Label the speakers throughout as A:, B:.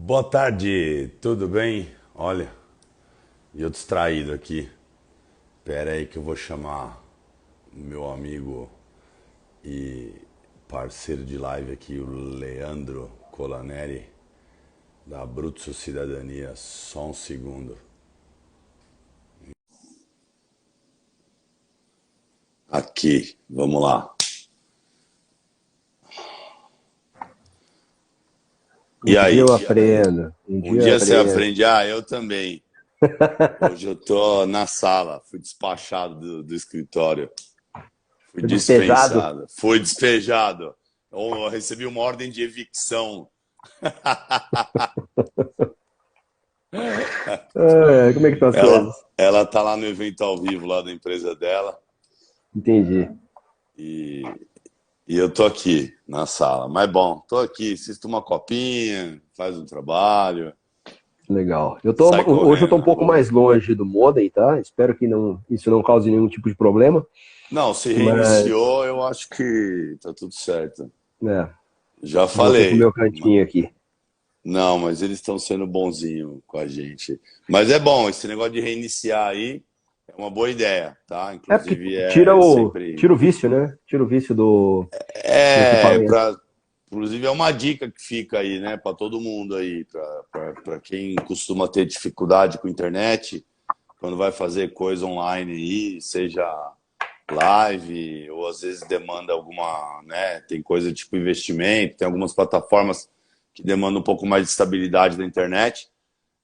A: Boa tarde, tudo bem? Olha, eu distraído aqui. Pera aí que eu vou chamar o meu amigo e parceiro de live aqui, o Leandro Colaneri, da Abruzzo Cidadania. Só um segundo. Aqui, vamos lá.
B: Um
A: E
B: dia
A: aí?
B: eu aprendo, um
A: Um
B: dia eu
A: dia você
B: aprendo.
A: aprende? Ah, eu também. Hoje eu tô na sala, fui despachado do escritório. Fui
B: Tô despejado.
A: dispensado, fui despejado. Eu recebi uma ordem de evicção.
B: Como é que estão as
A: Ela,
B: coisas?
A: ela tá lá no evento ao vivo lá da empresa dela
B: Entendi.
A: e, e eu tô aqui na sala. Mas bom, tô aqui, assisto uma copinha, faz um trabalho,
B: Legal.
A: sai
B: Hoje eu
A: correndo
B: tô um
A: na
B: pouco
A: rua.
B: mais longe do modem, tá? Espero que isso não cause nenhum tipo de problema.
A: Não, se
B: Mas,
A: reiniciou, eu acho que tá tudo certo.
B: né,
A: Já
B: voltei pro
A: falei.
B: meu cantinho aqui.
A: Não, mas eles estão sendo bonzinhos com a gente. Mas é bom, esse negócio de reiniciar aí é uma boa ideia, tá?
B: É porque
A: Inclusive é sempre.
B: tira o vício, né? Tira o vício do
A: É,
B: equipamento.
A: inclusive é uma dica que fica aí, né, para todo mundo aí, para quem costuma ter dificuldade com internet, quando vai fazer coisa online aí, seja live ou às vezes demanda alguma, né, tem coisa tipo investimento, tem algumas plataformas que demandam um pouco mais de estabilidade da internet.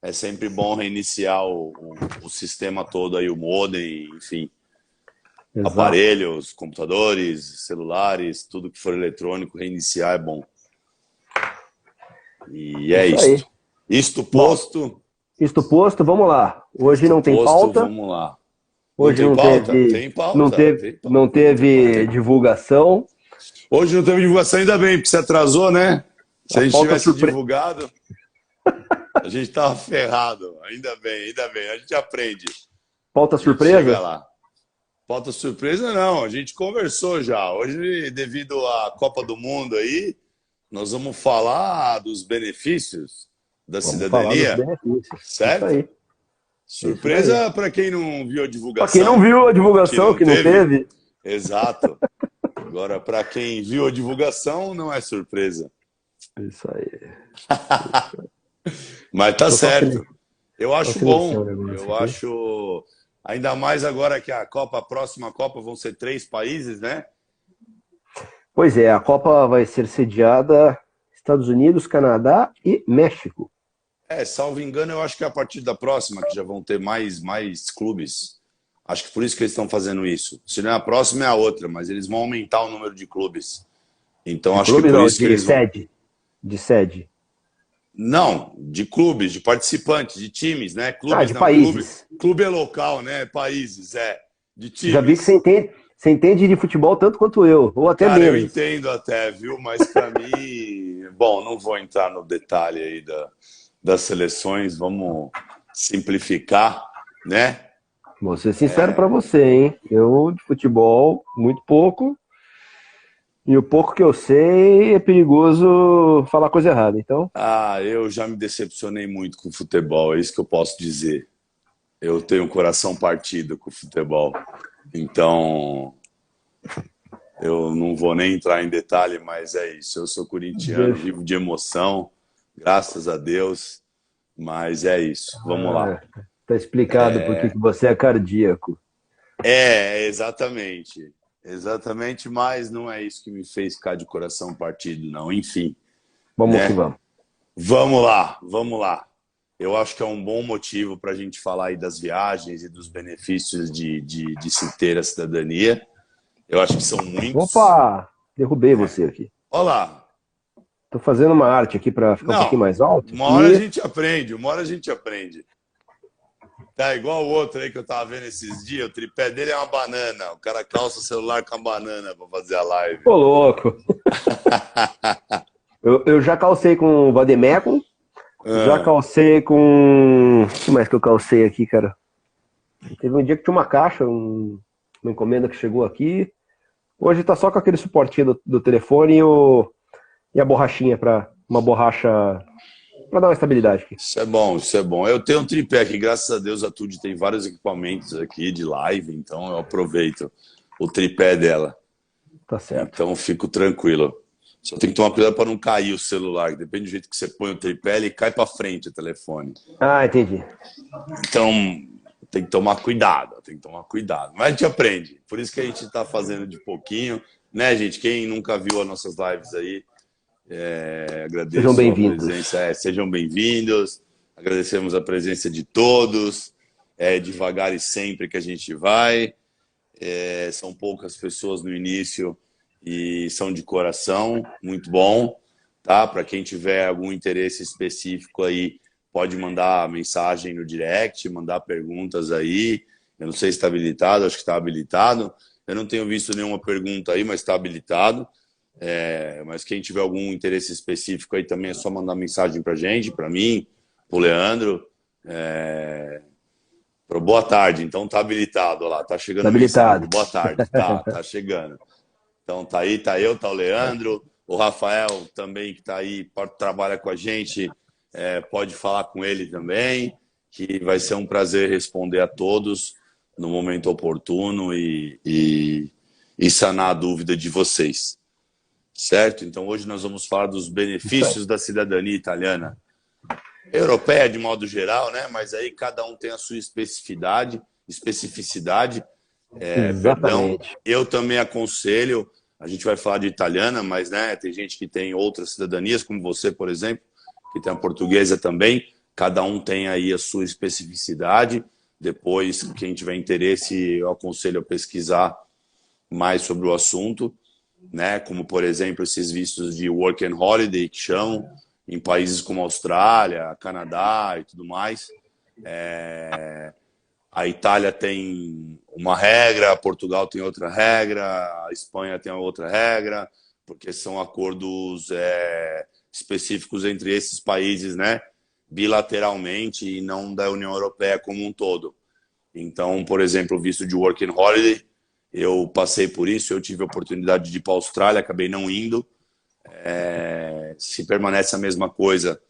A: É sempre bom reiniciar o sistema todo aí, o modem, enfim,
B: Exato.
A: aparelhos, computadores, celulares, tudo que for eletrônico, reiniciar é bom. E é
B: Isso aí.
A: isto. Isto
B: Bom,
A: posto,
B: isto posto, vamos lá. Hoje
A: isto
B: não tem
A: posto,
B: pauta.
A: vamos lá. Não
B: Hoje
A: tem
B: não
A: pauta?
B: teve,
A: Tem pauta, tem
B: não
A: pauta, tem pauta.
B: teve divulgação.
A: Hoje não teve divulgação, ainda bem, porque você atrasou, né? Se
B: A
A: a gente
B: pauta
A: tivesse
B: surpresa.
A: divulgado, a gente tava ferrado. Ainda bem, ainda bem. A gente aprende.
B: Pauta
A: A gente chega
B: surpresa?
A: lá. Falta surpresa, não. A gente conversou já. Hoje, devido à Copa do Mundo aí, nós vamos falar dos benefícios da
B: Vamos falar dos
A: cidadania,
B: benefícios. Isso
A: certo?
B: aí. É isso daí.
A: Surpresa para quem não viu a
B: Para quem não
A: divulgação,
B: viu a
A: que
B: divulgação,
A: não
B: que não
A: teve.
B: teve,
A: Exato. Agora, para quem viu a divulgação, não é surpresa.
B: isso aí.
A: Mas tá
B: Deixa eu
A: certo. Eu
B: só
A: acho
B: silenciar o
A: bom.
B: negócio
A: Eu
B: aqui.
A: acho. Ainda mais agora que a próxima Copa vão ser 3 países, né?
B: Pois é, a Copa vai ser sediada Estados Unidos, Canadá e México.
A: É, salvo engano, eu acho que é a partir da próxima que já vão ter mais clubes. Acho que por isso que eles estão fazendo isso. Se não é a próxima, é a outra, mas eles vão aumentar o número de clubes. Então
B: De
A: acho que
B: clube
A: por
B: não,
A: isso que
B: de
A: eles vão.
B: sede. De sede.
A: Não, de clubes, de participantes, de times, né?
B: Ah,
A: Clubes
B: de
A: não, clube.
B: países.
A: Clube é local, né? Países, é. De
B: Já vi que
A: times.
B: você entende de futebol tanto quanto eu, ou até
A: Cara, eu
B: menos.
A: entendo até, viu? Mas para mim, bom, não vou entrar no detalhe aí das seleções, vamos simplificar, né?
B: Vou ser sincero pra você, hein? Eu de futebol, muito pouco. E o pouco que eu sei é perigoso falar coisa errada. Então,
A: Ah, eu já me decepcionei muito com o futebol, é isso que eu posso dizer. Eu tenho um coração partido com o futebol. Então, eu não vou nem entrar em detalhe, mas é isso. Eu sou corintiano,
B: deixa.
A: vivo de emoção, graças a Deus, mas é isso. Vamos lá.
B: Tá explicado por que você é cardíaco.
A: É, exatamente. Exatamente, mas não é isso que me fez ficar de coração partido, não. Enfim,
B: Vamos que
A: né?
B: vamos.
A: Vamos lá, vamos lá. Eu acho que é um bom motivo para a gente falar aí das viagens e dos benefícios de se ter a cidadania. Eu acho que são muitos.
B: Opa! Derrubei você aqui.
A: Olá.
B: Tô fazendo uma arte aqui para ficar um pouquinho
A: Não,
B: mais alto.
A: uma hora a
B: E
A: gente aprende, uma hora a gente aprende. Tá igual o outro aí que eu tava vendo esses dias, o tripé dele é uma banana. O cara calça o celular com a banana para fazer a live.
B: ô louco! Eu já calcei com o Vademecum, já
A: Ah,
B: calcei com. O que mais que eu calcei aqui, cara? Teve um dia que tinha uma caixa, uma encomenda que chegou aqui. Hoje tá só com aquele suportinho do telefone e a borrachinha para uma borracha para dar uma estabilidade aqui.
A: Isso é bom, isso é bom. Eu tenho um tripé aqui, graças a Deus a Tudy tem vários equipamentos aqui de live, então eu aproveito o tripé dela.
B: Tá certo.
A: Então fico tranquilo. Só tem que tomar cuidado para não cair o celular, depende do jeito que você põe o tripé, ele cai para frente o telefone.
B: Ah, entendi.
A: Então tem que tomar cuidado, tem que tomar cuidado. Mas a gente aprende, por isso que a gente está fazendo de pouquinho, né, gente? Quem nunca viu as nossas lives aí, agradeço
B: sejam bem-vindos.
A: a presença. Sejam bem-vindos. Agradecemos a presença de todos. Devagar e sempre que a gente vai. São poucas pessoas no início e são de coração, muito bom. Tá? Para quem tiver algum interesse específico aí, pode mandar mensagem no direct, mandar perguntas aí. Eu não sei se está habilitado, acho que está habilitado. Eu não tenho visto nenhuma pergunta aí, mas está habilitado. Mas quem tiver algum interesse específico aí também é só mandar mensagem para a gente, para mim, para o Leandro. Boa tarde, então tá habilitado, olha lá, tá chegando mensagem. Boa tarde, tá chegando. Então tá aí, tá eu, tá o Leandro, o Rafael também que tá aí, trabalha com a gente, pode falar com ele também, que vai ser um prazer responder a todos no momento oportuno e sanar a dúvida de vocês. Certo? Então hoje nós vamos falar dos benefícios da cidadania italiana. Europeia de modo geral, né? Mas aí cada um tem a sua especificidade. Perdão. Eu também aconselho, a gente vai falar de italiana, mas né, tem gente que tem outras cidadanias, como você, por exemplo, que tem a portuguesa também. Cada um tem aí a sua especificidade. Depois, quem tiver interesse, eu aconselho a pesquisar mais sobre o assunto, né? Como, por exemplo, esses vistos de Work and Holiday, que chamam, em países como Austrália, Canadá e tudo mais. A Itália tem uma regra, Portugal tem outra regra, a Espanha tem outra regra, porque são acordos específicos entre esses países, né? Bilateralmente e não da União Europeia como um todo. Então, por exemplo, o visto de Work and Holiday, eu passei por isso, eu tive a oportunidade de ir para a Austrália, acabei não indo. Se permanece a mesma coisa,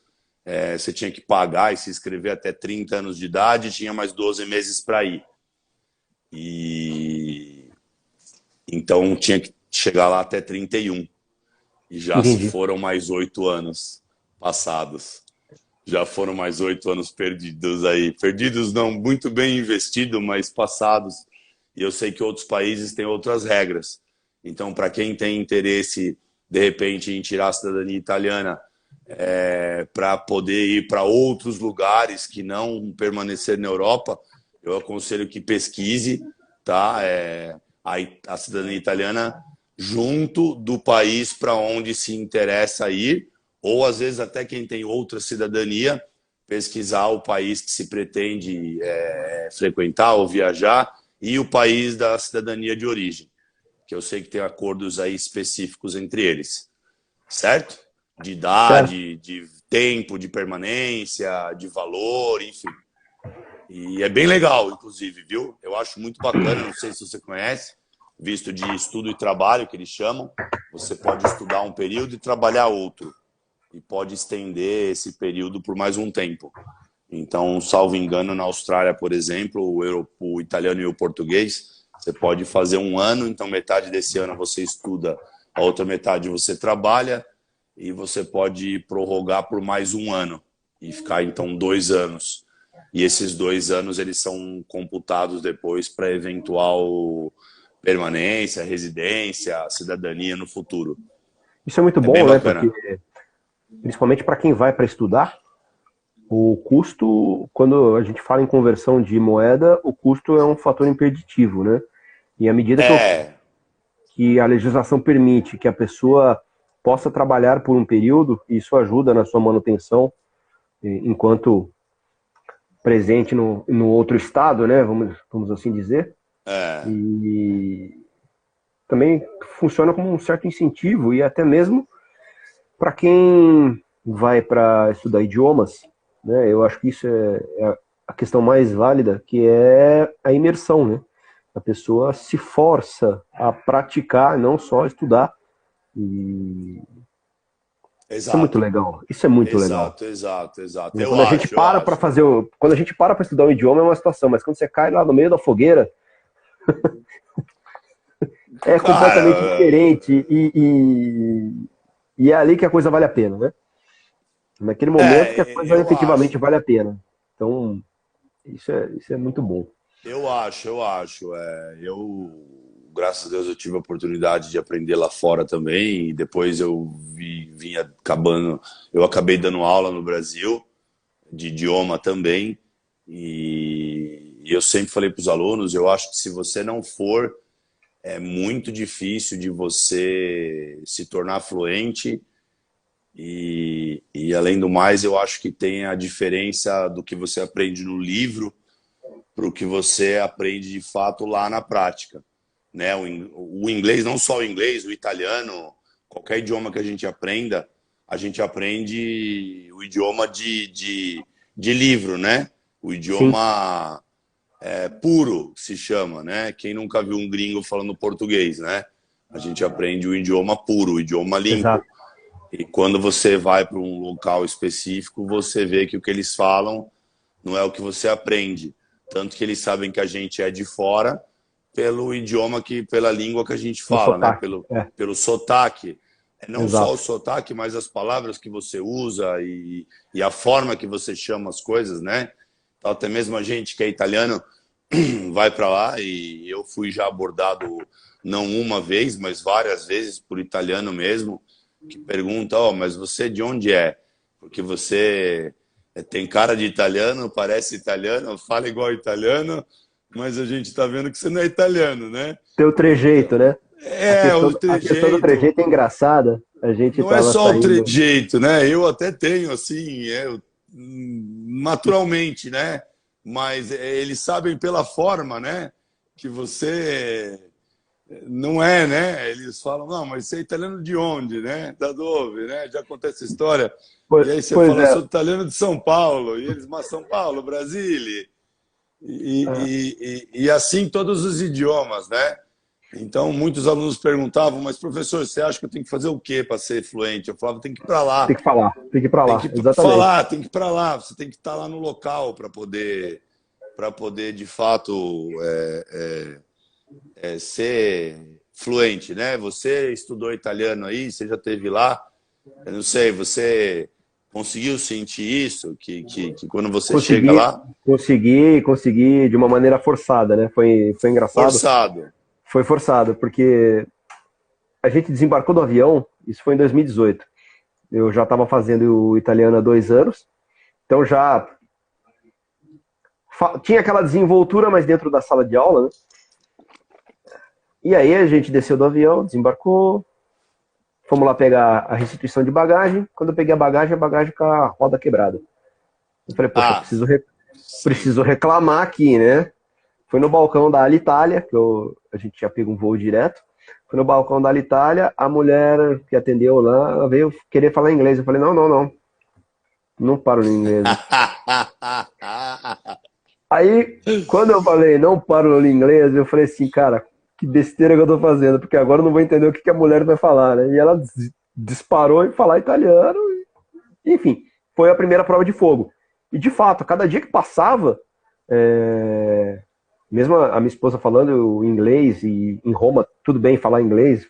A: você tinha que pagar e se inscrever até 30 anos de idade, tinha mais 12 meses para ir. Então tinha que chegar lá até 31. E já se foram mais 8 anos passados. Já foram mais 8 anos perdidos aí. Perdidos não, muito bem investidos, mas passados. E eu sei que outros países têm outras regras. Então, para quem tem interesse, de repente, em tirar a cidadania italiana para poder ir para outros lugares que não permanecer na Europa, eu aconselho que pesquise, tá? A cidadania italiana junto do país para onde se interessa ir, ou às vezes até quem tem outra cidadania, pesquisar o país que se pretende frequentar ou viajar e o país da cidadania de origem, que eu sei que tem acordos aí específicos entre eles, certo? De idade, de tempo de permanência, de valor, enfim. E é bem legal, inclusive, viu? Eu acho muito bacana, não sei se você conhece, visto de estudo e trabalho, que eles chamam. Você pode estudar um período e trabalhar outro. E pode estender esse período por mais um tempo. Então, salvo engano, na Austrália, por exemplo, o italiano e o português, você pode fazer um ano, então metade desse ano você estuda, a outra metade você trabalha, e você pode prorrogar por mais um ano e ficar, então, 2 anos. E esses 2 anos, eles são computados depois para eventual permanência, residência, cidadania no futuro.
B: Isso é muito bom, né? Porque, principalmente para quem vai para estudar, o custo, quando a gente fala em conversão de moeda, o custo é um fator impeditivo, né? E à medida que a legislação permite que a pessoa possa trabalhar por um período, isso ajuda na sua manutenção enquanto presente no outro estado, né? Vamos assim dizer. E também funciona como um certo incentivo e até mesmo para quem vai para estudar idiomas, né? Eu acho que isso é a questão mais válida, que é a imersão, né? A pessoa se força a praticar, não só estudar. E Isso é muito
A: Exato,
B: legal. Isso é muito legal.
A: exato, exato, exato.
B: Né?
A: Eu
B: Quando a gente
A: acho, eu
B: para para
A: acho.
B: fazer, quando a gente para para estudar um idioma é uma situação, mas quando você cai lá no meio da fogueira é completamente
A: Cara,
B: diferente e é ali que a coisa vale a pena, né? Naquele momento que a coisa
A: eu
B: efetivamente
A: acho.
B: vale a pena. Então, isso é muito bom.
A: Eu acho, eu acho. Graças a Deus, eu tive a oportunidade de aprender lá fora também, e depois vim acabando, eu acabei dando aula no Brasil, de idioma também, e eu sempre falei para os alunos, eu acho que se você não for, é muito difícil de você se tornar fluente, e além do mais, eu acho que tem a diferença do que você aprende no livro para o que você aprende de fato lá na prática, né? O inglês, não só o inglês, o italiano, qualquer idioma que a gente aprende o idioma de livro, né? O
B: Sim,
A: idioma puro, se chama, né? Quem nunca viu um gringo falando português, né? A gente aprende o idioma puro, o idioma limpo.
B: exato.
A: E quando você vai para um local específico, você vê que o que eles falam não é o que você aprende. Tanto que eles sabem que a gente é de fora pelo idioma, pela língua que a gente
B: No
A: fala, né?
B: sotaque. É,
A: Pelo sotaque. Não só o
B: exato.
A: sotaque, mas as palavras que você usa e a forma que você chama as coisas, né? Então, até mesmo a gente que é italiano vai para lá, e eu fui já abordado não uma vez, mas várias vezes por italiano mesmo, que pergunta, oh, mas você de onde é? Porque você tem cara de italiano, parece italiano, fala igual italiano, mas a gente está vendo que você não é italiano, né?
B: Tem o
A: Então,
B: trejeito, né?
A: o
B: A questão do
A: trejeito
B: trejeito é engraçada. A gente
A: não é
B: estava
A: só o
B: saindo.
A: trejeito, né? Eu até tenho, assim, naturalmente, né? Mas eles sabem pela forma, né? Que você não é, né? Eles falam, não, mas você é italiano de onde, né? Da dove, né? Já acontece essa história.
B: Pois,
A: E aí você
B: pois
A: fala, eu
B: é.
A: sou italiano de São Paulo. E eles, mas São Paulo, Brasília.
B: Ah,
A: E assim todos os idiomas, né? Então, muitos alunos perguntavam, mas professor, você acha que eu tenho que fazer o quê para ser fluente? Eu falava, tem que ir para lá,
B: tem que falar, tem que ir pra
A: tem
B: lá,
A: que
B: exatamente.
A: falar, tem que ir para lá, você tem que estar lá no local para poder de fato ser fluente, né? Você estudou italiano aí, você já teve lá, eu não sei, você conseguiu sentir isso, que quando você chega
B: Consegui,
A: lá,
B: consegui de uma maneira forçada, né? Foi engraçado.
A: forçado.
B: Foi forçado, porque a gente desembarcou do avião, isso foi em 2018. Eu já estava fazendo o italiano há 2 anos, então já tinha aquela desenvoltura, mas dentro da sala de aula, né? E aí a gente desceu do avião, desembarcou, fomos lá pegar a restituição de bagagem. Quando eu peguei a bagagem com a roda quebrada. Eu falei, poxa,
A: Ah,
B: preciso
A: sempre.
B: reclamar aqui, né? Fui no balcão da Alitalia, a gente tinha pego um voo direto. Fui no balcão da Alitalia, a mulher que atendeu lá, ela veio querer falar inglês. Eu falei, não, não, não, não paro no inglês. Aí, quando eu falei, não paro no inglês, eu falei assim, cara, que besteira que eu tô fazendo, porque agora eu não vou entender o que a mulher vai falar, né? E ela disparou em falar italiano, enfim, foi a primeira prova de fogo. E de fato, cada dia que passava, é, mesmo a minha esposa falando inglês, e em Roma tudo bem falar inglês,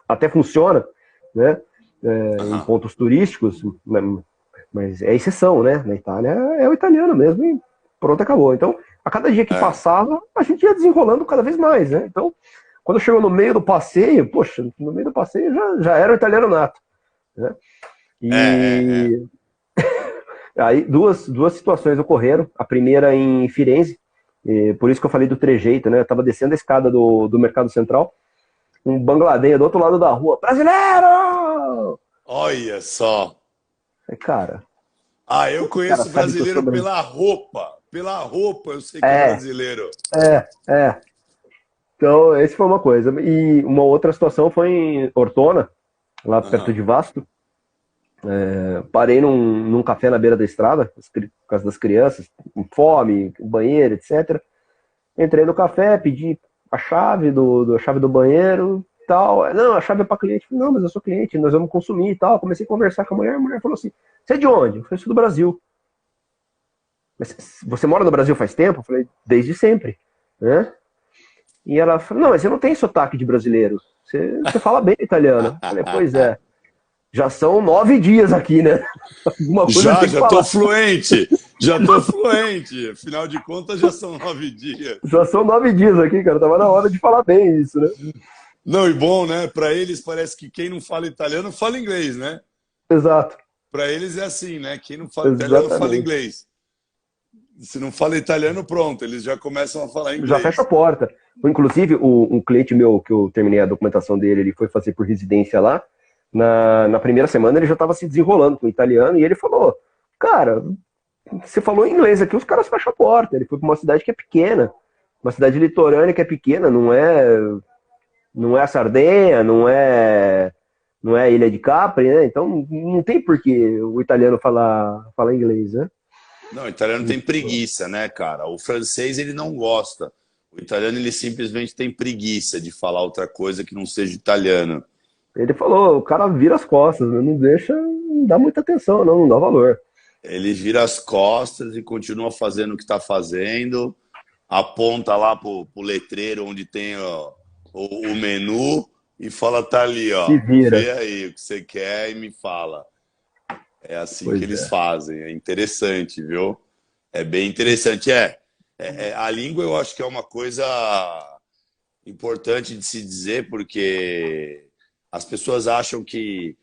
B: até funciona, né? Em
A: Aham.
B: pontos turísticos, né? Mas é exceção, né? Na Itália é o italiano mesmo e pronto, acabou. Então, a cada dia que
A: É,
B: passava, a gente ia desenrolando cada vez mais, né? Então, quando chegou no meio do passeio, poxa, no meio do passeio já era o italiano nato, né?
A: é.
B: E aí duas situações ocorreram. A primeira em Firenze, por isso que eu falei do trejeito, né? Eu tava descendo a escada do Mercado Central, um bangladeiro do outro lado da rua, brasileiro!
A: Olha só.
B: Cara,
A: Ah, eu
B: como que o cara
A: conheço
B: sabe que eu
A: brasileiro
B: sou brasileiro?
A: pela roupa. Pela roupa eu sei que é
B: É,
A: brasileiro.
B: é. Então, esse foi uma coisa. E uma outra situação foi em Ortona, lá perto
A: Aham.
B: de Vasto. Parei num café na beira da estrada, por causa das crianças, com fome, banheiro, etc. Entrei no café, pedi a chave a chave do banheiro. tal. Não, a chave é para cliente. Não, mas eu sou cliente, nós vamos consumir e tal. Comecei a conversar com a mulher falou assim, você é de onde? Eu falei, sou do Brasil. Mas você mora no Brasil faz tempo? Eu falei, desde sempre, né? E ela falou, não, mas você não tem sotaque de brasileiro. Você fala bem italiano. Eu falei, pois é. Já são 9 dias aqui, né?
A: Alguma coisa já tô fluente. Já tô fluente. Afinal de contas, já são 9 dias.
B: Já são 9 dias aqui, cara. Tava na hora de falar bem isso, né?
A: Não, e bom, né? Para eles parece que quem não fala italiano fala inglês, né?
B: Exato.
A: Para eles é assim, né? Quem não fala italiano fala inglês. Se não fala italiano, pronto, eles já começam a falar inglês.
B: Já fecha a porta. Inclusive, um cliente meu, que eu terminei a documentação dele, ele foi fazer por residência lá. Na primeira semana ele já estava se desenrolando com o italiano e ele falou, cara, você falou inglês aqui, os caras fecham a porta. Ele foi para uma cidade que é pequena, uma cidade litorânea que é pequena, não é a Sardenha, não é a Ilha de Capri, né? Então não tem por que o italiano falar inglês, né?
A: Não, o italiano tem preguiça, né, cara? O francês, ele não gosta. O italiano, ele simplesmente tem preguiça de falar outra coisa que não seja italiano.
B: Ele falou, o cara vira as costas, né? Não deixa, não dá muita atenção, não dá valor.
A: Ele vira as costas e continua fazendo o que está fazendo, aponta lá pro letreiro onde tem o menu e fala, tá ali, ó,
B: se vira.
A: Vê aí o que você quer e me fala. É assim que eles fazem. É interessante, viu? É bem interessante. A língua eu acho que é uma coisa importante de se dizer, porque as pessoas acham que...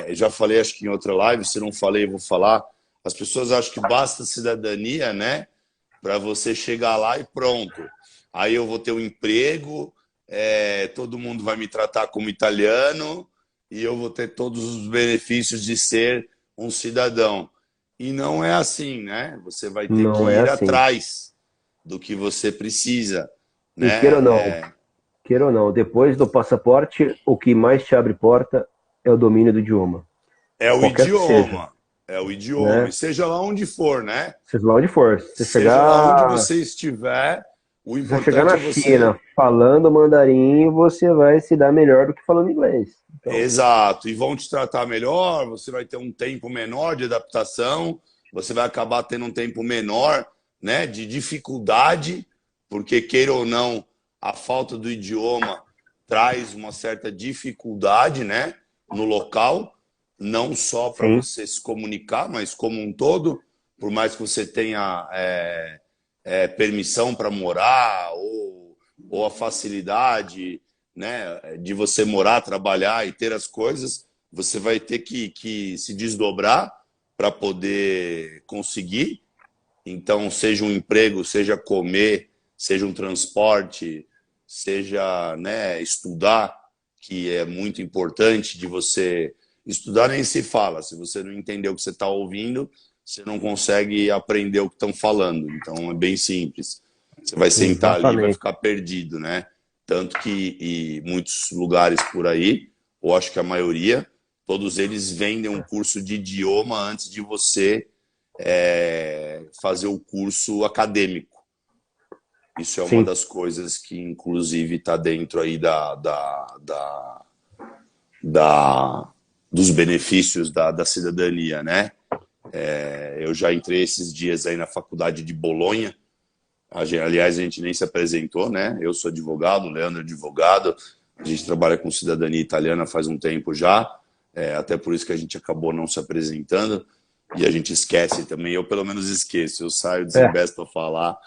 A: eu já falei, acho que em outra live, se não falei, eu vou falar. As pessoas acham que basta cidadania, né? Para você chegar lá e pronto. Aí eu vou ter um emprego, todo mundo vai me tratar como italiano... e eu vou ter todos os benefícios de ser um cidadão. E não é assim, né? Você vai ter que ir atrás do que você precisa. Né?
B: E queira ou não, depois do passaporte, o que mais te abre porta é o domínio do idioma.
A: É o idioma. É o idioma. Né? E seja lá onde for, né?
B: Seja lá onde for.
A: Seja lá onde você estiver, o importante
B: chegar na China falando mandarim, você vai se dar melhor do que falando inglês.
A: Então... Exato. E vão te tratar melhor, você vai ter um tempo menor de adaptação, você vai acabar tendo um tempo menor, né, de dificuldade, porque, queira ou não, a falta do idioma traz uma certa dificuldade, né, no local, não só para você se comunicar, mas como um todo, por mais que você tenha... permissão para morar ou a facilidade, né, de você morar, trabalhar e ter as coisas, você vai ter que se desdobrar para poder conseguir. Então, seja um emprego, seja comer, seja um transporte, seja, né, estudar, que é muito importante de você... Estudar nem se fala, se você não entender o que você está ouvindo, você não consegue aprender o que estão falando. Então, é bem simples. Você vai sentar ali e vai ficar perdido, né? Tanto que em muitos lugares por aí, ou acho que a maioria, todos eles vendem um curso de idioma antes de você fazer o curso acadêmico. Isso é uma das coisas que, inclusive, está dentro aí dos benefícios da cidadania, né? Eu já entrei esses dias aí na faculdade de Bolonha. Aliás, a gente nem se apresentou, né? Eu sou advogado, o Leandro é advogado. A gente trabalha com cidadania italiana faz um tempo já. Até por isso que a gente acabou não se apresentando. E a gente esquece também. Eu, pelo menos, esqueço. Eu saio, desinvesto para falar.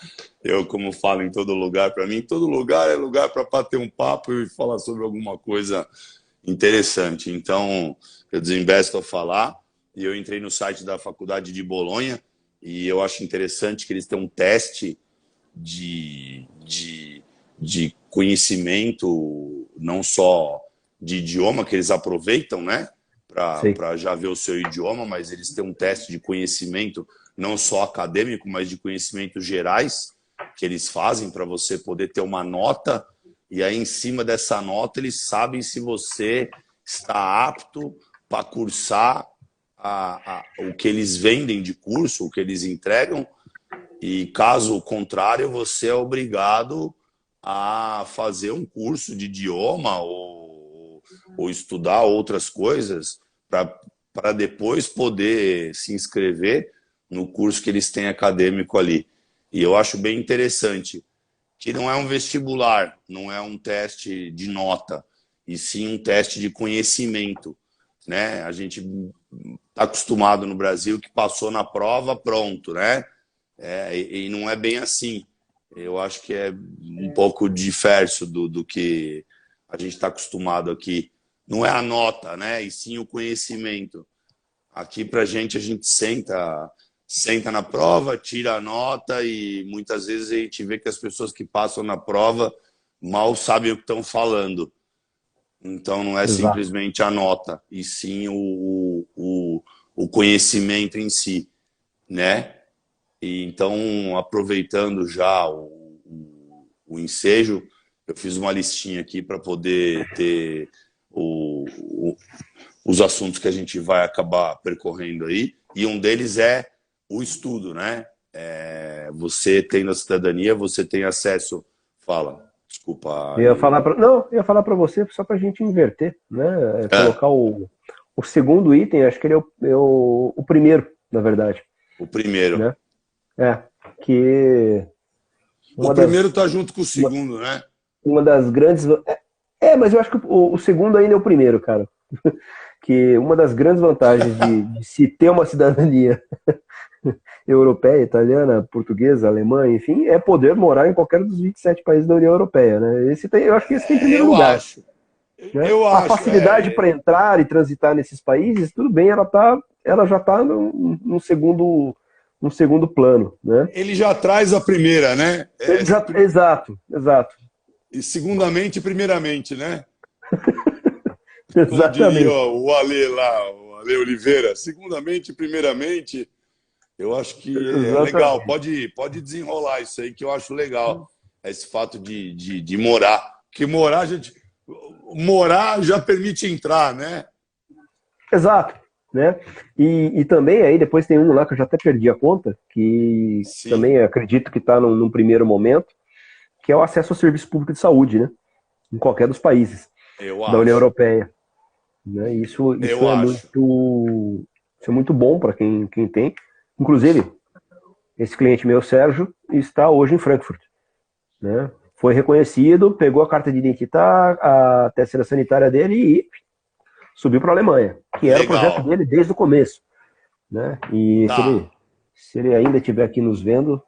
A: Eu, como falo em todo lugar, para mim, todo lugar é lugar para bater um papo e falar sobre alguma coisa interessante. Então, eu desinvesto a falar. E eu entrei no site da faculdade de Bolonha e eu acho interessante que eles têm um teste de conhecimento, não só de idioma, que eles aproveitam, né, para já ver o seu idioma, mas eles têm um teste de conhecimento, não só acadêmico, mas de conhecimentos gerais, que eles fazem para você poder ter uma nota, e aí em cima dessa nota eles sabem se você está apto para cursar o que eles vendem de curso, o que eles entregam, e caso contrário, você é obrigado a fazer um curso de idioma ou estudar outras coisas para depois poder se inscrever no curso que eles têm acadêmico ali. E eu acho bem interessante que não é um vestibular, não é um teste de nota, e sim um teste de conhecimento, né? A gente está acostumado no Brasil que passou na prova, pronto, né? E não é bem assim. Eu acho que é um pouco diverso do que a gente está acostumado aqui. Não é a nota, né? E sim o conhecimento. Aqui, para a gente senta na prova, tira a nota e muitas vezes a gente vê que as pessoas que passam na prova mal sabem o que estão falando. Então, não é
B: Exato.
A: simplesmente a nota, e sim o conhecimento em si, né? E, então, aproveitando já o ensejo, eu fiz uma listinha aqui para poder ter os assuntos que a gente vai acabar percorrendo aí, e um deles é o estudo, né? Você tendo a cidadania, você tem acesso... Fala, desculpa.
B: Eu ia falar para você só para a gente inverter, né? Colocar o segundo item, acho que ele é o primeiro, na verdade.
A: O primeiro.
B: Né? Que...
A: O primeiro está junto com o segundo, né?
B: Uma das grandes... mas eu acho que o segundo ainda é o primeiro, cara. Que uma das grandes vantagens de se ter uma cidadania europeia, italiana, portuguesa, alemã, enfim, é poder morar em qualquer dos 27 países da União Europeia, né? Eu acho que esse tem em primeiro lugar.
A: Acho.
B: Né?
A: Eu
B: a
A: acho.
B: facilidade para entrar e transitar nesses países, tudo bem, ela já está num segundo plano, né?
A: Ele já traz a primeira, né?
B: Exato.
A: E segundamente e primeiramente, né?
B: Exatamente.
A: Como diria o Ale lá, o Ale Oliveira, segundamente e primeiramente, eu acho que é legal. Pode desenrolar isso aí, que eu acho legal. Esse fato de morar. Porque morar já permite entrar, né?
B: Exato. Né? E também aí depois tem um lá que eu já até perdi a conta, que Sim. Também acredito que está num primeiro momento, que é o acesso ao serviço público de saúde, né? Em qualquer dos países da União Europeia. Né? Isso é muito bom para quem tem. Inclusive, esse cliente meu, Sérgio, está hoje em Frankfurt. Né? Foi reconhecido, pegou a carta de identidade, a tessera sanitária dele e subiu para a Alemanha, que era o projeto dele desde o começo. Né? E se ele ainda estiver aqui nos vendo,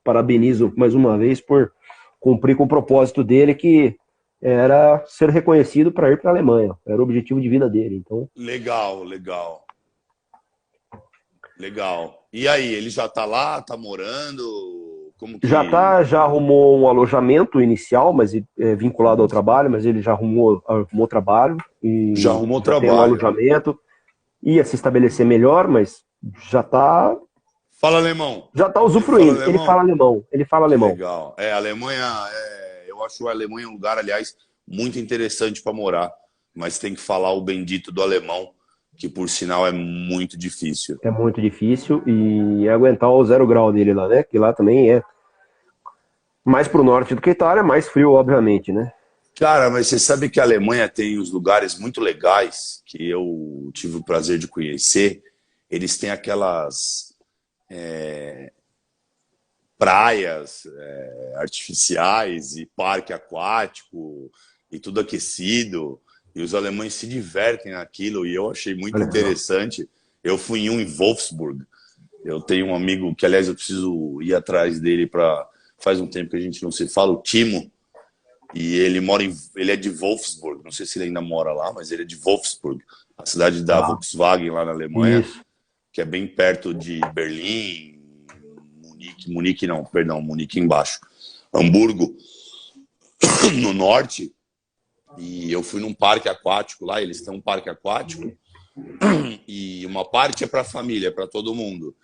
B: parabenizo mais uma vez por cumprir com o propósito dele, que era ser reconhecido para ir para a Alemanha. Era o objetivo de vida dele. Então...
A: Legal. E aí, ele já está lá, está morando? Como que...
B: Já arrumou um alojamento inicial, mas vinculado ao trabalho, mas ele já arrumou trabalho. E
A: já arrumou trabalho.
B: Tem um alojamento. Ia se estabelecer melhor, mas já está...
A: Fala alemão.
B: Já está usufruindo. Ele fala alemão.
A: Legal. A Alemanha... Eu acho a Alemanha um lugar, aliás, muito interessante para morar. Mas tem que falar o bendito do alemão, que por sinal é muito difícil.
B: É muito difícil e aguentar o 0 grau dele lá, né? Que lá também é mais pro norte do que a Itália, mais frio, obviamente, né?
A: Cara, mas você sabe que a Alemanha tem uns lugares muito legais que eu tive o prazer de conhecer. Eles têm aquelas praias artificiais e parque aquático e tudo aquecido. E os alemães se divertem naquilo e eu achei muito interessante. Eu fui em um em Wolfsburg. Eu tenho um amigo que, aliás, eu preciso ir atrás dele faz um tempo que a gente não se fala, o Timo. E ele é de Wolfsburg. Não sei se ele ainda mora lá, mas ele é de Wolfsburg, a cidade da Volkswagen lá na Alemanha, Isso. que é bem perto de Berlim, Munique embaixo, Hamburgo, no norte. E eu fui num parque aquático lá, eles têm um parque aquático, e uma parte é para a família, para todo mundo.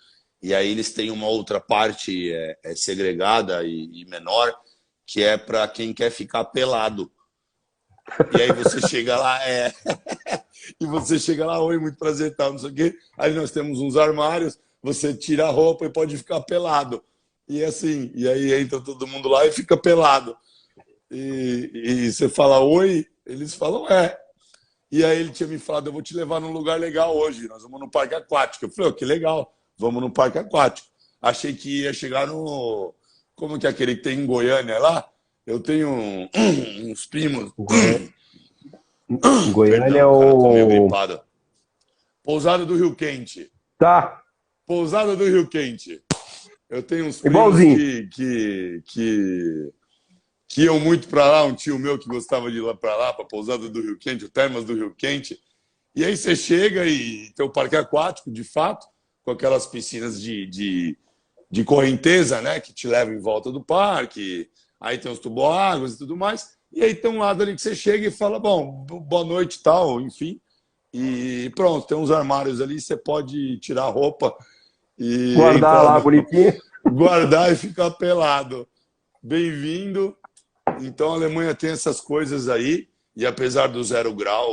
A: E aí eles têm uma outra parte segregada e menor, que é para quem quer ficar pelado. E aí você chega lá, e você chega lá, oi, muito prazer, tal, não sei o quê. Aí nós temos uns armários, você tira a roupa e pode ficar pelado. E assim, e aí entra todo mundo lá e fica pelado. e você fala oi, eles falam é. E aí ele tinha me falado, eu vou te levar num lugar legal hoje, nós vamos no parque aquático. Eu falei, oh, que legal, vamos no parque aquático. Achei que ia chegar no... Como que é aquele que tem em Goiânia lá? Eu tenho uns primos...
B: Goiânia é
A: Perdão, cara, tô meio
B: o...
A: gripado. Pousada do Rio Quente.
B: Tá.
A: Pousada do Rio Quente. Eu tenho uns primos
B: Igualzinho.
A: que iam muito para lá, um tio meu que gostava de ir lá para Pousada do Rio Quente, o Termas do Rio Quente. E aí você chega e tem o parque aquático, de fato, com aquelas piscinas de correnteza, né, que te levam em volta do parque. Aí tem os tubo-águas e tudo mais. E aí tem um lado ali que você chega e fala, bom, boa noite e tal, enfim. E pronto, tem uns armários ali, você pode tirar a roupa e
B: Guardar
A: entrar
B: lá
A: no...
B: bonitinho.
A: guardar e ficar pelado. Bem-vindo. Então a Alemanha tem essas coisas aí, e apesar do 0 grau,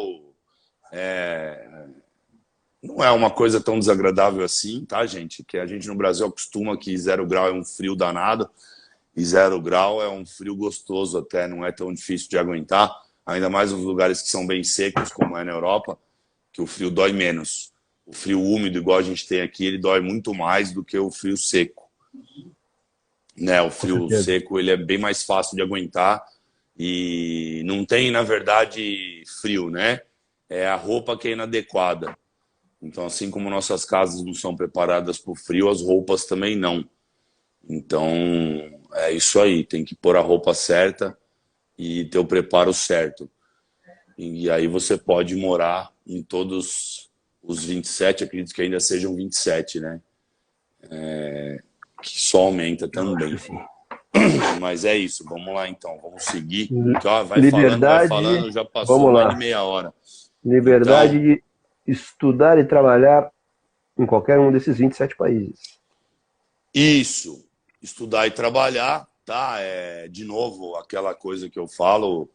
A: não é uma coisa tão desagradável assim, tá, gente? Que a gente no Brasil acostuma que 0 grau é um frio danado, e 0 grau é um frio gostoso até, não é tão difícil de aguentar, ainda mais nos lugares que são bem secos, como é na Europa, que o frio dói menos. O frio úmido, igual a gente tem aqui, ele dói muito mais do que o frio seco. Né? O frio seco ele é bem mais fácil de aguentar e não tem, na verdade, frio, né? É a roupa que é inadequada. Então, assim como nossas casas não são preparadas para o frio, as roupas também não. Então, é isso aí. Tem que pôr a roupa certa e ter o preparo certo. E aí você pode morar em todos os 27, acredito que ainda sejam 27, né? Que só aumenta também. Mas é isso, vamos lá então, vamos seguir. Então, vai falando, já passou mais de meia hora.
B: Liberdade
A: Então,
B: de estudar e trabalhar em qualquer um desses 27 países.
A: isso, estudar e trabalhar, tá? De novo, aquela coisa que eu falo,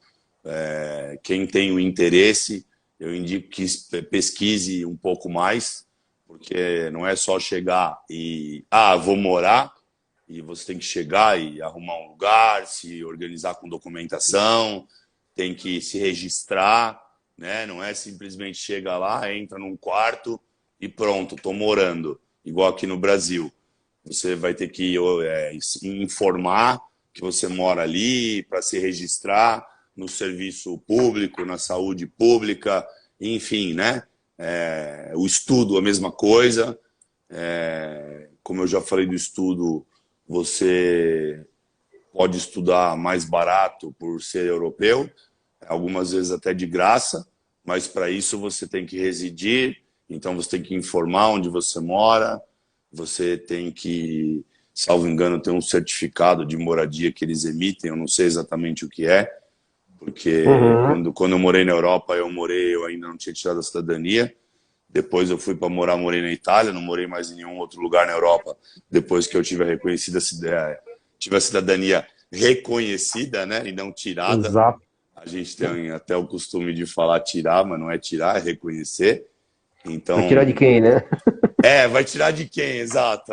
A: quem tem o interesse, eu indico que pesquise um pouco mais, porque não é só chegar e, vou morar, e você tem que chegar e arrumar um lugar, se organizar com documentação, tem que se registrar, né? Não é simplesmente chega lá, entra num quarto e pronto, estou morando, igual aqui no Brasil. Você vai ter que informar que você mora ali para se registrar no serviço público, na saúde pública, enfim, né? O estudo, a mesma coisa. Como eu já falei do estudo, você pode estudar mais barato por ser europeu, algumas vezes até de graça, mas para isso você tem que residir, então você tem que informar onde você mora, você tem que, salvo engano, ter um certificado de moradia que eles emitem, eu não sei exatamente o que é, porque quando eu morei na Europa, eu ainda não tinha tirado a cidadania. Depois eu fui para morei na Itália, não morei mais em nenhum outro lugar na Europa, depois que eu tive a cidadania reconhecida, né, e não tirada.
B: Exato.
A: A gente tem até o costume de falar tirar, mas não é tirar, é reconhecer. Então,
B: vai tirar de quem, né?
A: vai tirar de quem, exato.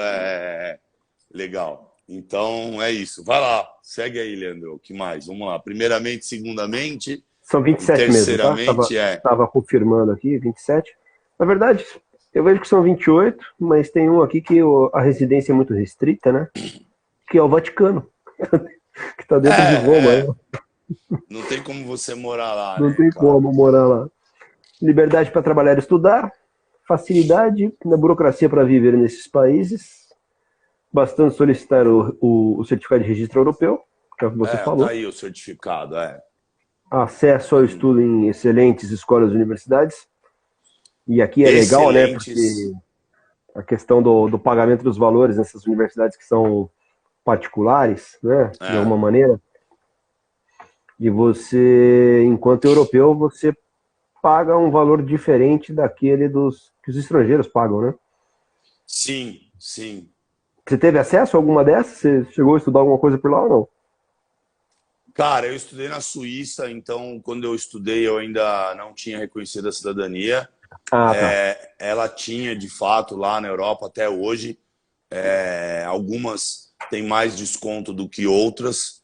A: Legal. Então é isso. Vai lá, segue aí, Leandro. O que mais? Vamos lá. Primeiramente, segundamente.
B: São 27 mesmo, tá? Tava confirmando aqui, 27. Na verdade, eu vejo que são 28, mas tem um aqui que a residência é muito restrita, né? Que é o Vaticano, que está dentro de Roma.
A: Não tem como você morar lá,
B: não,
A: né?
B: tem como morar lá. Liberdade para trabalhar e estudar, facilidade na burocracia para viver nesses países, bastante solicitar o certificado de registro europeu, que é o que você falou.
A: Tá aí o certificado,
B: Acesso ao estudo em excelentes escolas e universidades. E aqui é legal, né? Porque a questão do pagamento dos valores nessas universidades que são particulares, né? De alguma maneira. E você, enquanto europeu, você paga um valor diferente daquele que os estrangeiros pagam, né?
A: Sim, sim.
B: Você teve acesso a alguma dessas? Você chegou a estudar alguma coisa por lá ou não?
A: Cara, eu estudei na Suíça, então quando eu estudei eu ainda não tinha reconhecido a cidadania.
B: Tá.
A: Ela tinha, de fato, lá na Europa até hoje. Algumas têm mais desconto do que outras.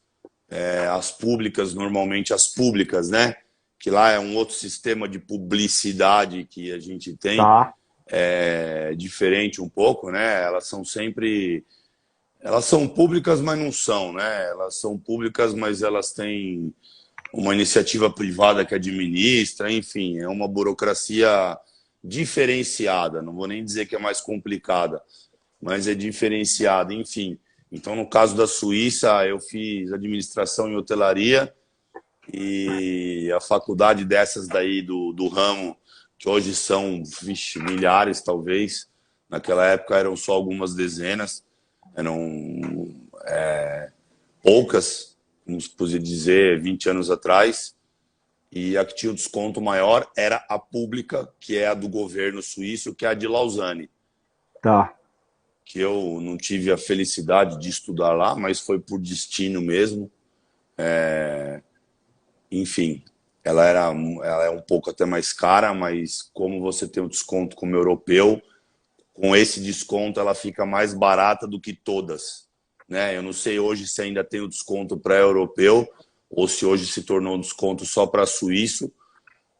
A: as públicas, normalmente as públicas, né? Que lá é um outro sistema de publicidade que a gente tem,
B: Tá.
A: diferente um pouco, né? Elas são públicas, mas não são, né? Elas são públicas, mas elas têm uma iniciativa privada que administra, enfim, é uma burocracia diferenciada, não vou nem dizer que é mais complicada, mas é diferenciada, enfim. Então, no caso da Suíça, eu fiz administração em hotelaria e a faculdade dessas daí do ramo, que hoje são milhares talvez, naquela época eram só algumas dezenas, eram poucas, vamos poder dizer, 20 anos atrás, e a que tinha o desconto maior era a pública, que é a do governo suíço, que é a de Lausanne.
B: Tá.
A: Que eu não tive a felicidade de estudar lá, mas foi por destino mesmo. Enfim, ela é um pouco até mais cara, mas como você tem um desconto como europeu, com esse desconto ela fica mais barata do que todas, né? Eu não sei hoje se ainda tem o desconto para europeu ou se hoje se tornou um desconto só para suíço,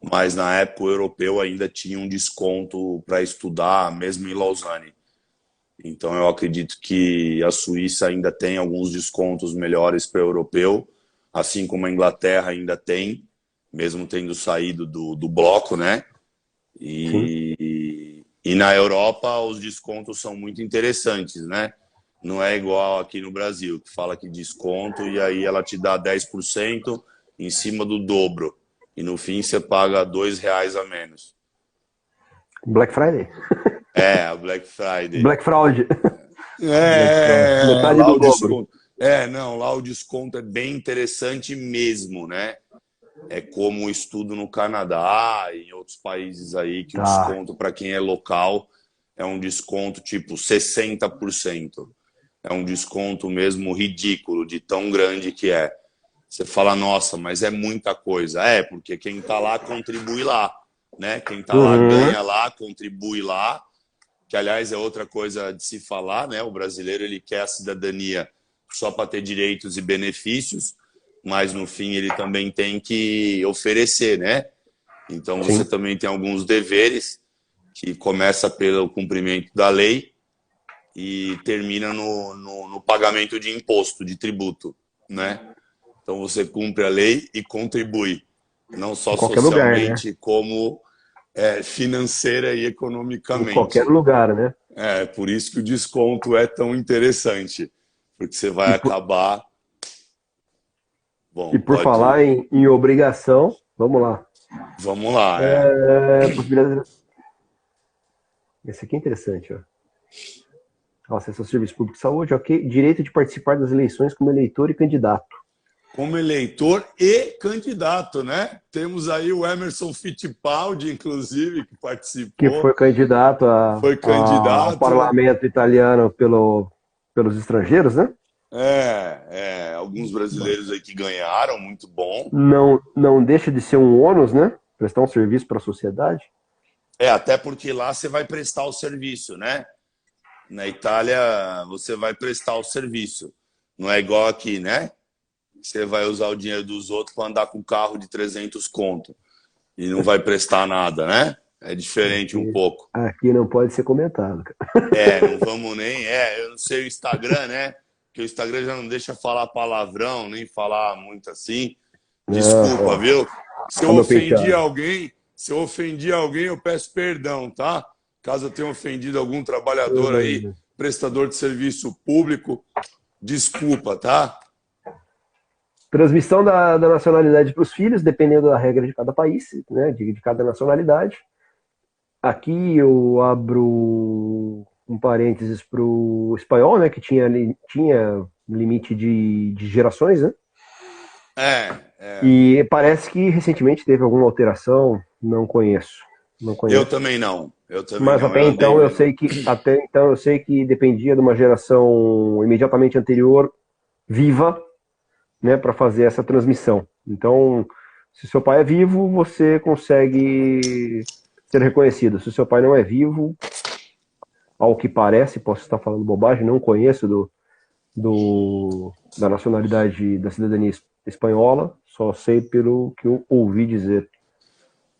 A: mas na época o europeu ainda tinha um desconto para estudar, mesmo em Lausanne. Então eu acredito que a Suíça ainda tem alguns descontos melhores para o europeu, assim como a Inglaterra ainda tem, mesmo tendo saído do bloco, né? E na Europa os descontos são muito interessantes, né? Não é igual aqui no Brasil, que fala que desconto e aí ela te dá 10% em cima do dobro. E no fim você paga R$ 2 a menos.
B: Black Friday.
A: A Black Friday.
B: Black Fraud.
A: Metade
B: lá
A: do
B: o
A: desconto. Não, lá o desconto é bem interessante mesmo, né? É como o estudo no Canadá e em outros países aí, que o desconto para quem é local é um desconto tipo 60%. É um desconto mesmo ridículo, de tão grande que é. Você fala, nossa, mas é muita coisa. Porque quem está lá contribui lá, né? Quem está lá ganha lá, contribui lá. Que, aliás, é outra coisa de se falar, né? O brasileiro ele quer a cidadania só para ter direitos e benefícios, mas no fim ele também tem que oferecer, né? Então você também tem alguns deveres, que começa pelo cumprimento da lei e termina no pagamento de imposto, de tributo, né? Então você cumpre a lei e contribui, não só socialmente,
B: lugar, né?
A: como financeira e economicamente.
B: Em qualquer lugar, né?
A: Por isso que o desconto é tão interessante, porque você vai acabar... Bom,
B: e por falar em obrigação, vamos lá.
A: Vamos lá,
B: Esse aqui é interessante, ó. Acesso ao serviço público de saúde, ok. Direito de participar das eleições como eleitor e candidato.
A: Como eleitor e candidato, né? Temos aí o Emerson Fittipaldi, inclusive, que participou.
B: Que foi candidato ao parlamento italiano pelos estrangeiros, né?
A: Alguns brasileiros aí que ganharam, muito bom.
B: Não deixa de ser um ônus, né? Prestar um serviço para a sociedade.
A: Até porque lá você vai prestar o serviço, né? Na Itália, você vai prestar o serviço. Não é igual aqui, né? Você vai usar o dinheiro dos outros para andar com um carro de 300 conto e não vai prestar nada, né? É diferente um pouco.
B: Aqui não pode ser comentado.
A: Não vamos nem... eu não sei o Instagram, né? Porque o Instagram já não deixa falar palavrão, nem falar muito assim. Desculpa, viu? Se eu ofendi alguém, eu peço perdão, tá? Caso eu tenha ofendido algum trabalhador aí, prestador de serviço público, desculpa, tá?
B: Transmissão da nacionalidade para os filhos, dependendo da regra de cada país, né, de cada nacionalidade. Aqui eu abro um parênteses para o espanhol, né, que tinha limite de gerações, né? E parece que recentemente teve alguma alteração, não conheço.
A: Eu também não.
B: Mas até então eu sei que dependia de uma geração imediatamente anterior viva, né, para fazer essa transmissão. Então, se seu pai é vivo, você consegue ser reconhecido. Se seu pai não é vivo, ao que parece, posso estar falando bobagem, não conheço da nacionalidade, da cidadania espanhola, só sei pelo que eu ouvi dizer.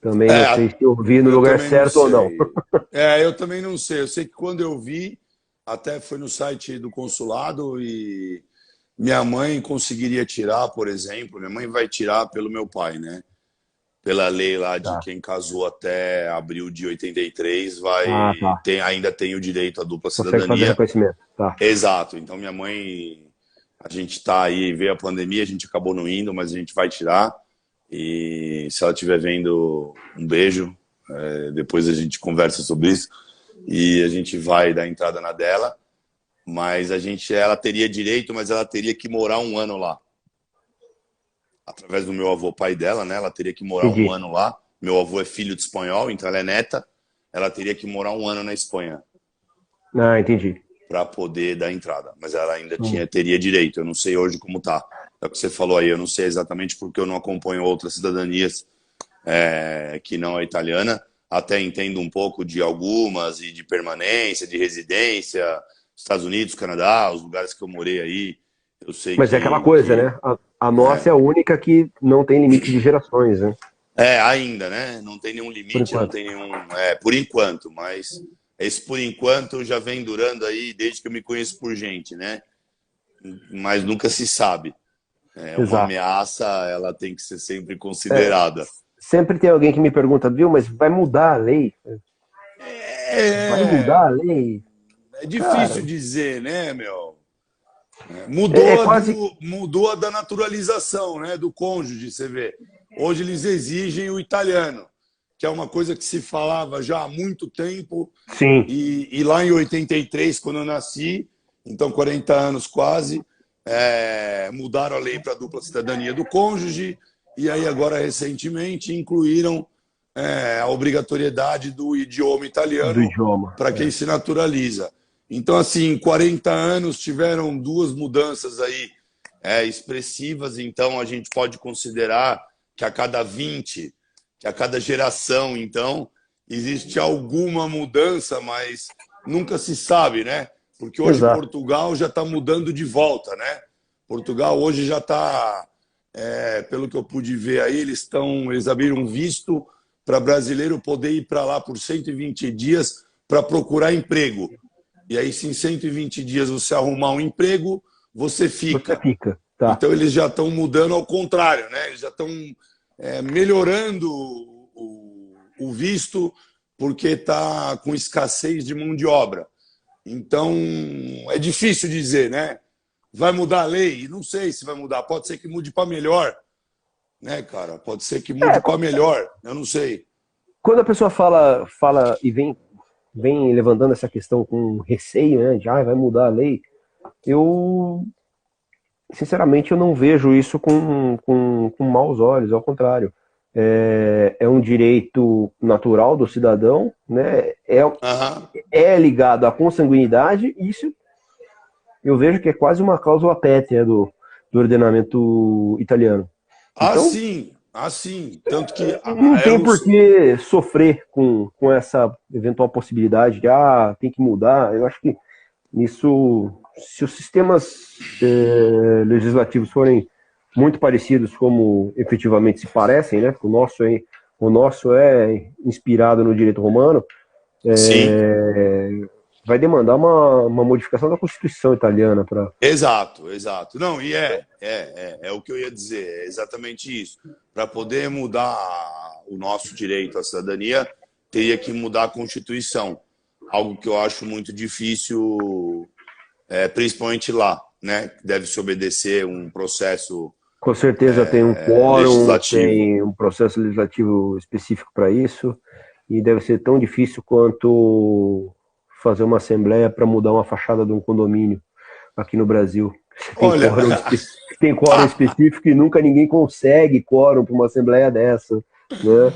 B: Também não sei se eu vi no lugar certo ou não.
A: Eu também não sei. Eu sei que quando eu vi, até foi no site do consulado e minha mãe conseguiria tirar, por exemplo. Minha mãe vai tirar pelo meu pai, né? Pela lei lá de quem casou até abril de 83, ainda tem o direito à dupla cidadania.
B: Consegue fazer reconhecimento. Tá.
A: Exato. Então, minha mãe, a gente está aí, veio a pandemia, a gente acabou não indo, mas a gente vai tirar. E se ela estiver vendo, um beijo. Depois a gente conversa sobre isso. E a gente vai dar entrada na dela. Mas ela teria direito, mas ela teria que morar 1 ano lá. Através do meu avô, pai dela, né? Ela teria que morar 1 ano lá. Meu avô é filho de espanhol, então ela é neta. Ela teria que morar 1 ano na Espanha.
B: Ah, entendi.
A: Para poder dar entrada. Mas ela ainda teria direito. Eu não sei hoje como tá. É o que você falou aí. Eu não sei exatamente porque eu não acompanho outras cidadanias que não a italiana. Até entendo um pouco de algumas e de permanência, de residência. Estados Unidos, Canadá, os lugares que eu morei aí. Eu sei
B: Mas é aquela coisa, né? A nossa é a única que não tem limite de gerações, né?
A: Ainda, né? Não tem nenhum limite, não tem nenhum... por enquanto, mas esse por enquanto já vem durando aí desde que eu me conheço por gente, né? Mas nunca se sabe. Uma ameaça, ela tem que ser sempre considerada.
B: Sempre tem alguém que me pergunta, viu, mas vai mudar a lei? Vai mudar a lei?
A: É difícil dizer, né, meu? Mudou a da naturalização, né, do cônjuge, você vê. Hoje eles exigem o italiano, que é uma coisa que se falava já há muito tempo.
B: Sim.
A: E lá em 83, quando eu nasci, então 40 anos quase, mudaram a lei para a dupla cidadania do cônjuge, e aí agora recentemente incluíram a obrigatoriedade do idioma italiano para quem se naturaliza. Então, assim, em 40 anos tiveram 2 mudanças aí expressivas, então a gente pode considerar que a cada 20, que a cada geração, então, existe alguma mudança, mas nunca se sabe, né? Porque hoje Portugal já está mudando de volta, né? Portugal hoje já está, pelo que eu pude ver aí, eles abriram um visto para brasileiro poder ir para lá por 120 dias para procurar emprego. E aí, se em 120 dias você arrumar um emprego, você fica.
B: Tá.
A: Então, eles já estão mudando ao contrário, né? Eles já estão melhorando o visto porque está com escassez de mão de obra. Então, é difícil dizer, né? Vai mudar a lei? Não sei se vai mudar. Pode ser que mude para melhor, né, cara? Pode ser que mude para melhor. Eu não sei.
B: Quando a pessoa fala e vem levantando essa questão com receio, né, de vai mudar a lei, sinceramente, eu não vejo isso com maus olhos, ao contrário. É um direito natural do cidadão, né? É ligado à consanguinidade, e isso eu vejo que é quase uma cláusula pétrea do ordenamento italiano. Então,
A: sim. Tanto que
B: não tem por que sofrer com essa eventual possibilidade de tem que mudar. Eu acho que isso, se os sistemas legislativos forem muito parecidos como efetivamente se parecem, né? O nosso é inspirado no direito romano, vai demandar uma modificação da Constituição italiana para.
A: Exato. Não, e é o que eu ia dizer, é exatamente isso. Para poder mudar o nosso direito à cidadania, teria que mudar a Constituição. Algo que eu acho muito difícil, principalmente lá, né? Deve se obedecer um processo.
B: Com certeza tem um quórum, tem um processo legislativo específico para isso, e deve ser tão difícil quanto fazer uma assembleia para mudar uma fachada de um condomínio aqui no Brasil. Tem quórum específico e nunca ninguém consegue quórum para uma assembleia dessa, né?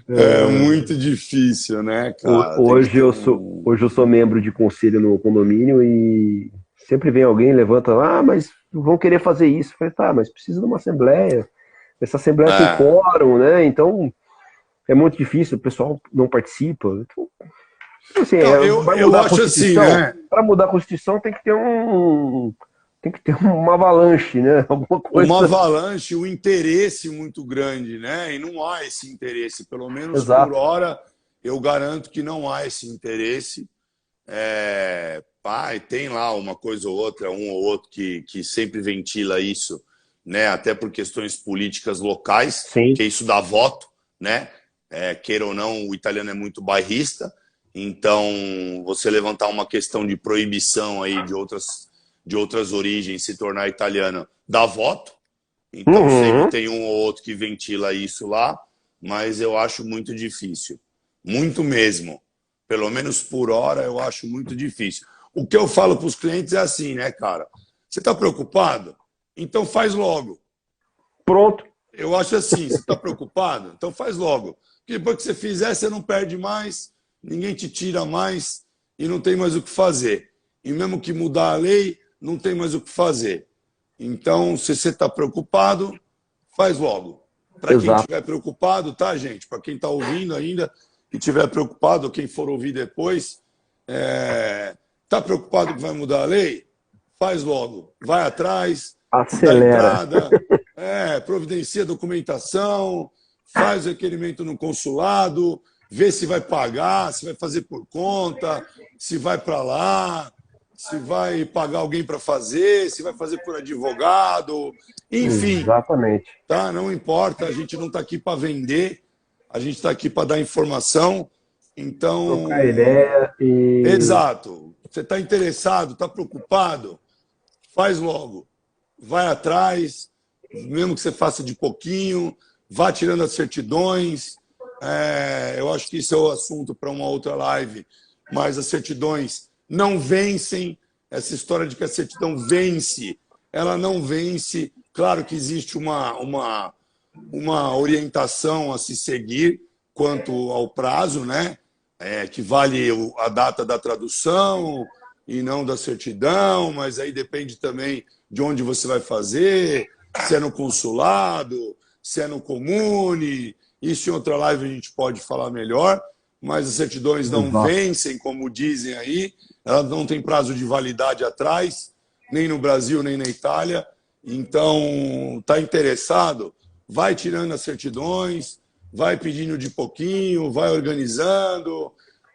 A: É muito difícil, né, cara?
B: Hoje eu sou membro de conselho no condomínio e sempre vem alguém e levanta, mas vão querer fazer isso. Eu falei, mas precisa de uma assembleia. Essa assembleia tem quórum, né? Então é muito difícil, o pessoal não participa. Então, assim,
A: eu acho assim, né?
B: Para mudar a Constituição tem que ter tem que ter uma avalanche, né? Alguma coisa.
A: Uma avalanche, um interesse muito grande, né? E não há esse interesse, pelo menos por
B: Exato.
A: hora, eu garanto que não há esse interesse. Tem lá uma coisa ou outra, um ou outro que sempre ventila isso, né? Até por questões políticas locais,
B: Sim.
A: que isso dá voto, né? Queira ou não, o italiano é muito bairrista, então você levantar uma questão de proibição aí de outras origens se tornar italiano dá voto, então sempre tem um ou outro que ventila isso lá, mas eu acho muito difícil, muito mesmo. Pelo menos por hora eu acho muito difícil. O que eu falo para os clientes é assim, né, cara? Você está preocupado? Então faz logo.
B: Pronto.
A: Eu acho assim, você está preocupado? Então faz logo. Porque depois que você fizer, você não perde mais, ninguém te tira mais e não tem mais o que fazer. E mesmo que mudar a lei, não tem mais o que fazer. Então, se você está preocupado, faz logo. Para quem estiver preocupado, tá, gente? Para quem está ouvindo ainda e estiver preocupado, ou quem for ouvir depois, está preocupado que vai mudar a lei? Faz logo. Vai atrás, dá
B: Acelera.
A: entrada, providencia documentação, faz o requerimento no consulado, vê se vai pagar, se vai fazer por conta, se vai para lá, se vai pagar alguém para fazer, se vai fazer por advogado, enfim.
B: Exatamente.
A: Tá? Não importa, a gente não está aqui para vender, a gente está aqui para dar informação. Então,
B: trocar ideia e...
A: Exato. Você está interessado, está preocupado? Faz logo. Vai atrás, mesmo que você faça de pouquinho, vá tirando as certidões. Eu acho que isso é o assunto para uma outra live, mas as certidões não vencem. Essa história de que a certidão vence, ela não vence. Claro que existe uma orientação a se seguir quanto ao prazo, né? Que vale a data da tradução e não da certidão, mas aí depende também de onde você vai fazer, se é no consulado, se é no comune. Isso em outra live a gente pode falar melhor, mas as certidões não vencem, como dizem aí, elas não têm prazo de validade atrás, nem no Brasil, nem na Itália. Então, está interessado? Vai tirando as certidões, vai pedindo de pouquinho, vai organizando,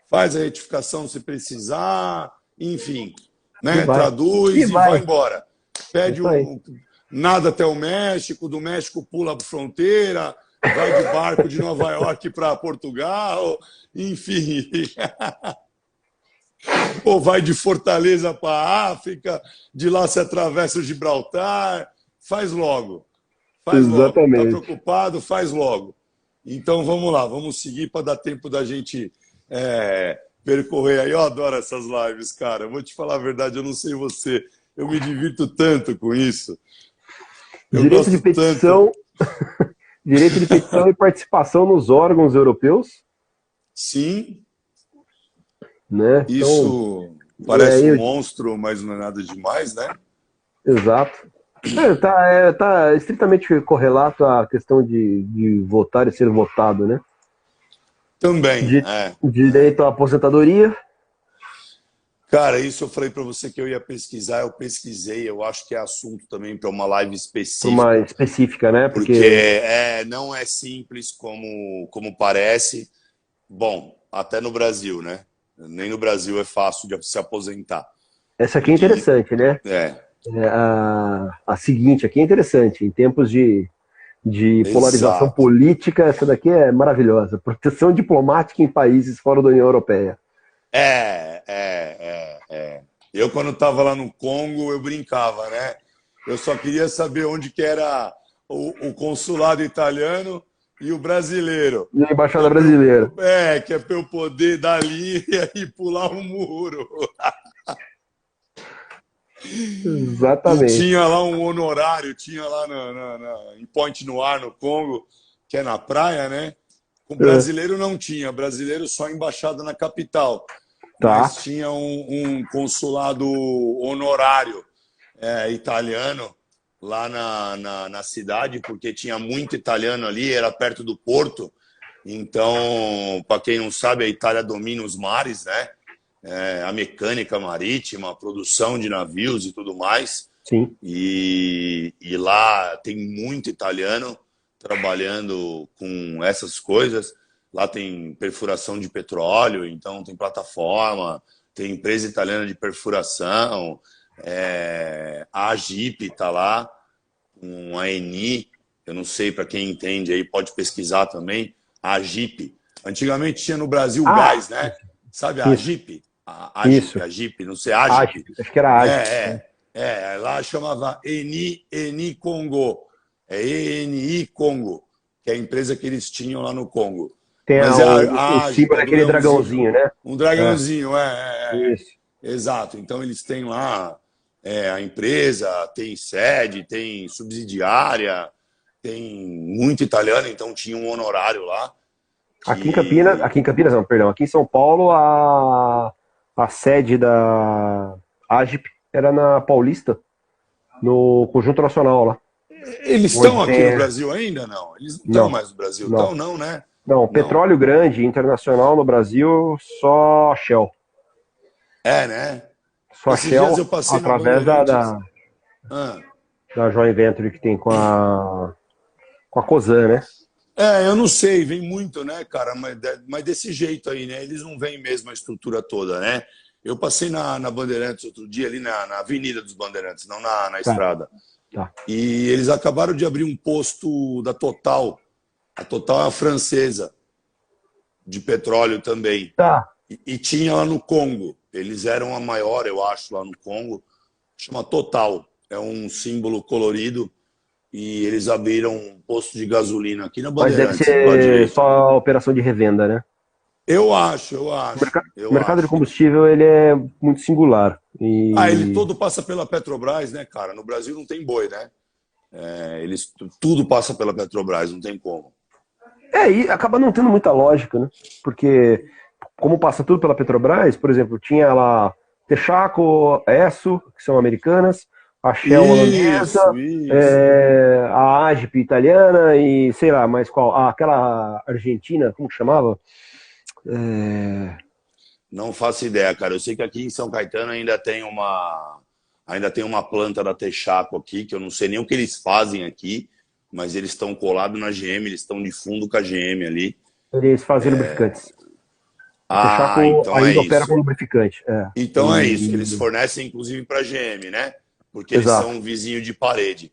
A: faz a retificação se precisar, enfim, né? Traduz e vai embora. Pede nada até o México, do México pula para a fronteira, vai de barco de Nova York para Portugal, enfim. Ou vai de Fortaleza para a África, de lá se atravessa o Gibraltar, faz logo. Faz logo. Está preocupado, faz logo. Então vamos lá, vamos seguir para dar tempo da gente percorrer aí. Eu adoro essas lives, cara. Eu vou te falar a verdade, eu não sei você. Eu me divirto tanto com isso.
B: Direito de petição, direito de petição e participação nos órgãos europeus.
A: Sim.
B: Né?
A: Isso parece um monstro, mas não é nada demais, né?
B: Exato. Tá estritamente correlato à questão de votar e ser votado, né?
A: Também,
B: Direito à aposentadoria.
A: Cara, isso eu falei para você que eu ia pesquisar, eu pesquisei, eu acho que é assunto também para uma live específica.
B: Uma específica, né?
A: Porque não é simples como parece. Bom, até no Brasil, né? Nem no Brasil é fácil de se aposentar.
B: Essa aqui é interessante, né? A seguinte aqui é interessante. Em tempos de polarização política, essa daqui é maravilhosa. Proteção diplomática em países fora da União Europeia.
A: Eu, quando estava lá no Congo, eu brincava, né? Eu só queria saber onde que era o consulado italiano e o brasileiro.
B: E a embaixada brasileira.
A: Que é para eu poder dali e pular um muro.
B: Exatamente.
A: E tinha lá um honorário, tinha lá em Pointe Noir, no Congo, que é na praia, né? Com brasileiro não tinha, brasileiro só embaixada na capital. Mas tinha um consulado honorário italiano lá na cidade, porque tinha muito italiano ali, era perto do porto. Então, para quem não sabe, a Itália domina os mares, né? A mecânica marítima, a produção de navios e tudo mais.
B: Sim.
A: E lá tem muito italiano trabalhando com essas coisas. Lá tem perfuração de petróleo, então tem plataforma, tem empresa italiana de perfuração, a Agip está lá, com a Eni, eu não sei, para quem entende aí, pode pesquisar também, a Agip. Antigamente tinha no Brasil gás, né? Sabe a
B: Isso.
A: Agip? A Agip, não sei, Agip.
B: Acho que era Agip.
A: Lá chamava Eni Congo. É ENI Congo, que é a empresa que eles tinham lá no Congo.
B: Tem
A: Mas
B: o
A: Agip,
B: símbolo daquele dragãozinho, né?
A: um dragãozinho,
B: Isso.
A: Exato. Então eles têm lá a empresa, tem sede, tem subsidiária, tem muito italiano, então tinha um honorário lá.
B: Aqui em Campinas não, perdão, aqui em São Paulo a sede da Agip era na Paulista, no Conjunto Nacional lá.
A: Eles estão aqui no Brasil ainda? Não, eles não estão mais no Brasil.
B: Não.
A: Estão, não, né?
B: Não, petróleo grande, internacional no Brasil, só Shell.
A: Né?
B: Só
A: Esses
B: Shell,
A: dias eu passei na
B: através
A: Bandeirantes.
B: da joint venture que tem com a Cosan, né?
A: Eu não sei, vem muito, né, cara? Mas desse jeito aí, né? Eles não vêm mesmo a estrutura toda, né? Eu passei na Bandeirantes outro dia, ali na Avenida dos Bandeirantes, não na estrada.
B: Tá.
A: E eles acabaram de abrir um posto da Total. A Total é a francesa, de petróleo também.
B: Tá.
A: E tinha lá no Congo. Eles eram a maior, eu acho, lá no Congo. Chama Total. É um símbolo colorido. E eles abriram um posto de gasolina aqui na Bandeirantes.
B: Mas deve ser só operação de revenda, né?
A: Eu acho.
B: O mercado de combustível ele é muito singular.
A: Ele todo passa pela Petrobras, né, cara? No Brasil não tem boi, né? Tudo passa pela Petrobras, não tem como.
B: E acaba não tendo muita lógica, né? Porque como passa tudo pela Petrobras, por exemplo, tinha lá Texaco, Esso, que são americanas, a Shell holandesa, a Agip italiana e sei lá, mais qual? Aquela argentina, como que chamava?
A: Não faço ideia, cara. Eu sei que aqui em São Caetano ainda tem uma planta da Texaco aqui, que eu não sei nem o que eles fazem aqui, mas eles estão colados na GM, eles estão de fundo com a GM ali.
B: Eles fazem lubrificantes. A Texaco
A: então
B: ainda opera com lubrificante.
A: Então é isso, que eles fornecem inclusive para a GM, né? Porque eles são um vizinho de parede.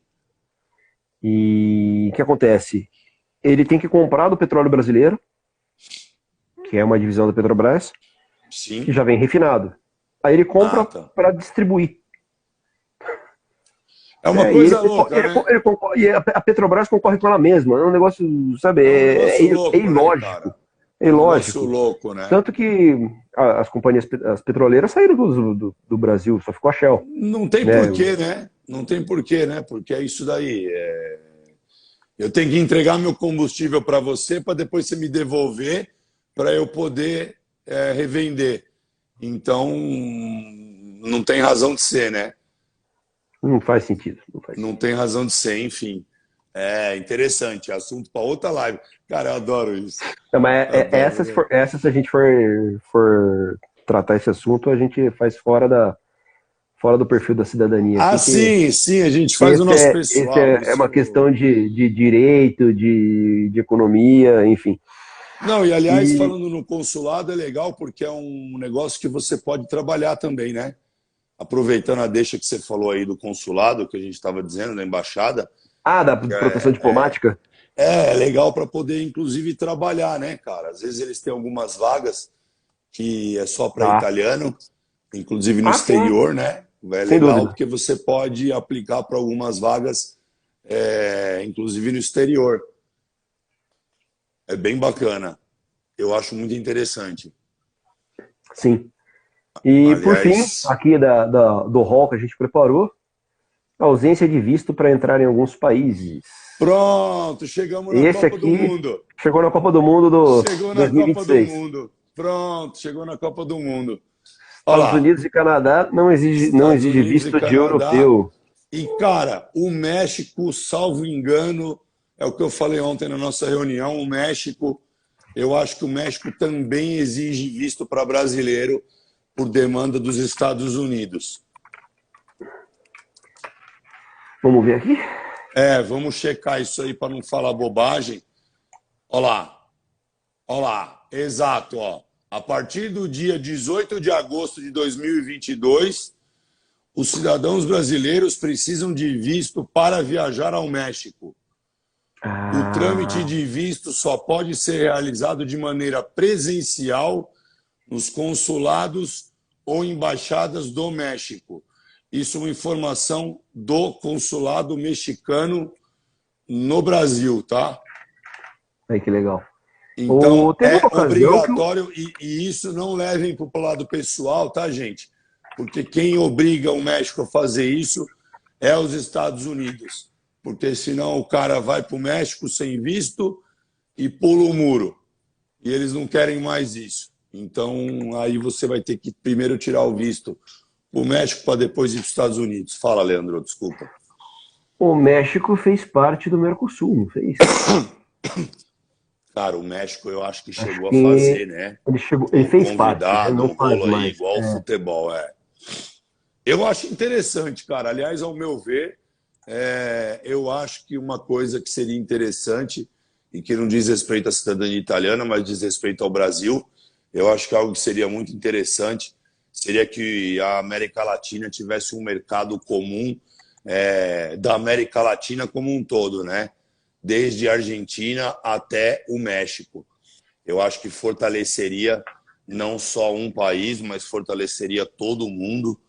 B: E o que acontece? Ele tem que comprar do petróleo brasileiro, que é uma divisão da Petrobras,
A: Sim.
B: que já vem refinado. Aí ele compra para distribuir.
A: É uma coisa louca, né?
B: E a Petrobras concorre com ela mesma. É um negócio, sabe,
A: louco,
B: ilógico.
A: Né,
B: é ilógico.
A: Louco, né?
B: Tanto que as companhias, as petroleiras saíram do Brasil, só ficou a Shell.
A: Não tem porquê, né? Não tem porquê, né? Porque é isso daí. Eu tenho que entregar meu combustível para você para depois você me devolver para eu poder revender. Então, não tem razão de ser, né?
B: Não faz sentido.
A: Não tem razão de ser, enfim. É interessante, assunto para outra live. Cara, eu adoro isso.
B: Não, mas essa, se a gente for tratar esse assunto, a gente faz fora do perfil da cidadania.
A: Sim, a gente faz o nosso pessoal.
B: É uma questão de direito, de economia, enfim.
A: Não, e aliás, falando no consulado, é legal porque é um negócio que você pode trabalhar também, né? Aproveitando a deixa que você falou aí do consulado, que a gente estava dizendo, da embaixada.
B: Da proteção diplomática?
A: É legal para poder, inclusive, trabalhar, né, cara? Às vezes eles têm algumas vagas que é só para italiano, inclusive no exterior, sim, né? É legal porque você pode aplicar para algumas vagas, inclusive no exterior. É bem bacana. Eu acho muito interessante.
B: Sim. E, por fim, aqui do hall que a gente preparou, a ausência de visto para entrar em alguns países.
A: Pronto, chegamos na Copa do Mundo.
B: Chegou na Copa do Mundo do
A: Chegou na
B: 2026.
A: Copa do Mundo. Pronto, chegou na Copa do Mundo.
B: Estados Unidos e Canadá não exige visto de europeu.
A: E, cara, o México, salvo engano, é o que eu falei ontem na nossa reunião, o México, eu acho que o México também exige visto para brasileiro por demanda dos Estados Unidos.
B: Vamos ver aqui?
A: Vamos checar isso aí para não falar bobagem. Olha lá, exato, ó. A partir do dia 18 de agosto de 2022, os cidadãos brasileiros precisam de visto para viajar ao México. O trâmite de visto só pode ser realizado de maneira presencial nos consulados ou embaixadas do México. Isso é uma informação do consulado mexicano no Brasil, tá?
B: Aí, que legal.
A: Então, é obrigatório, e isso não levem para o lado pessoal, tá, gente? Porque quem obriga o México a fazer isso é os Estados Unidos. Porque senão o cara vai para o México sem visto e pula o muro. E eles não querem mais isso. Então, aí você vai ter que primeiro tirar o visto o México para depois ir para os Estados Unidos. Fala, Leandro, desculpa.
B: O México fez parte do Mercosul, não fez?
A: Cara, o México eu acho que chegou a fazer, né?
B: Ele fez parte, né? Não
A: um
B: faz
A: rolo aí,
B: mais.
A: igual o futebol, Eu acho interessante, cara. Aliás, ao meu ver, eu acho que uma coisa que seria interessante e que não diz respeito à cidadania italiana, mas diz respeito ao Brasil, eu acho que algo que seria muito interessante seria que a América Latina tivesse um mercado comum da América Latina como um todo, né? Desde a Argentina até o México. Eu acho que fortaleceria não só um país, mas fortaleceria todo mundo,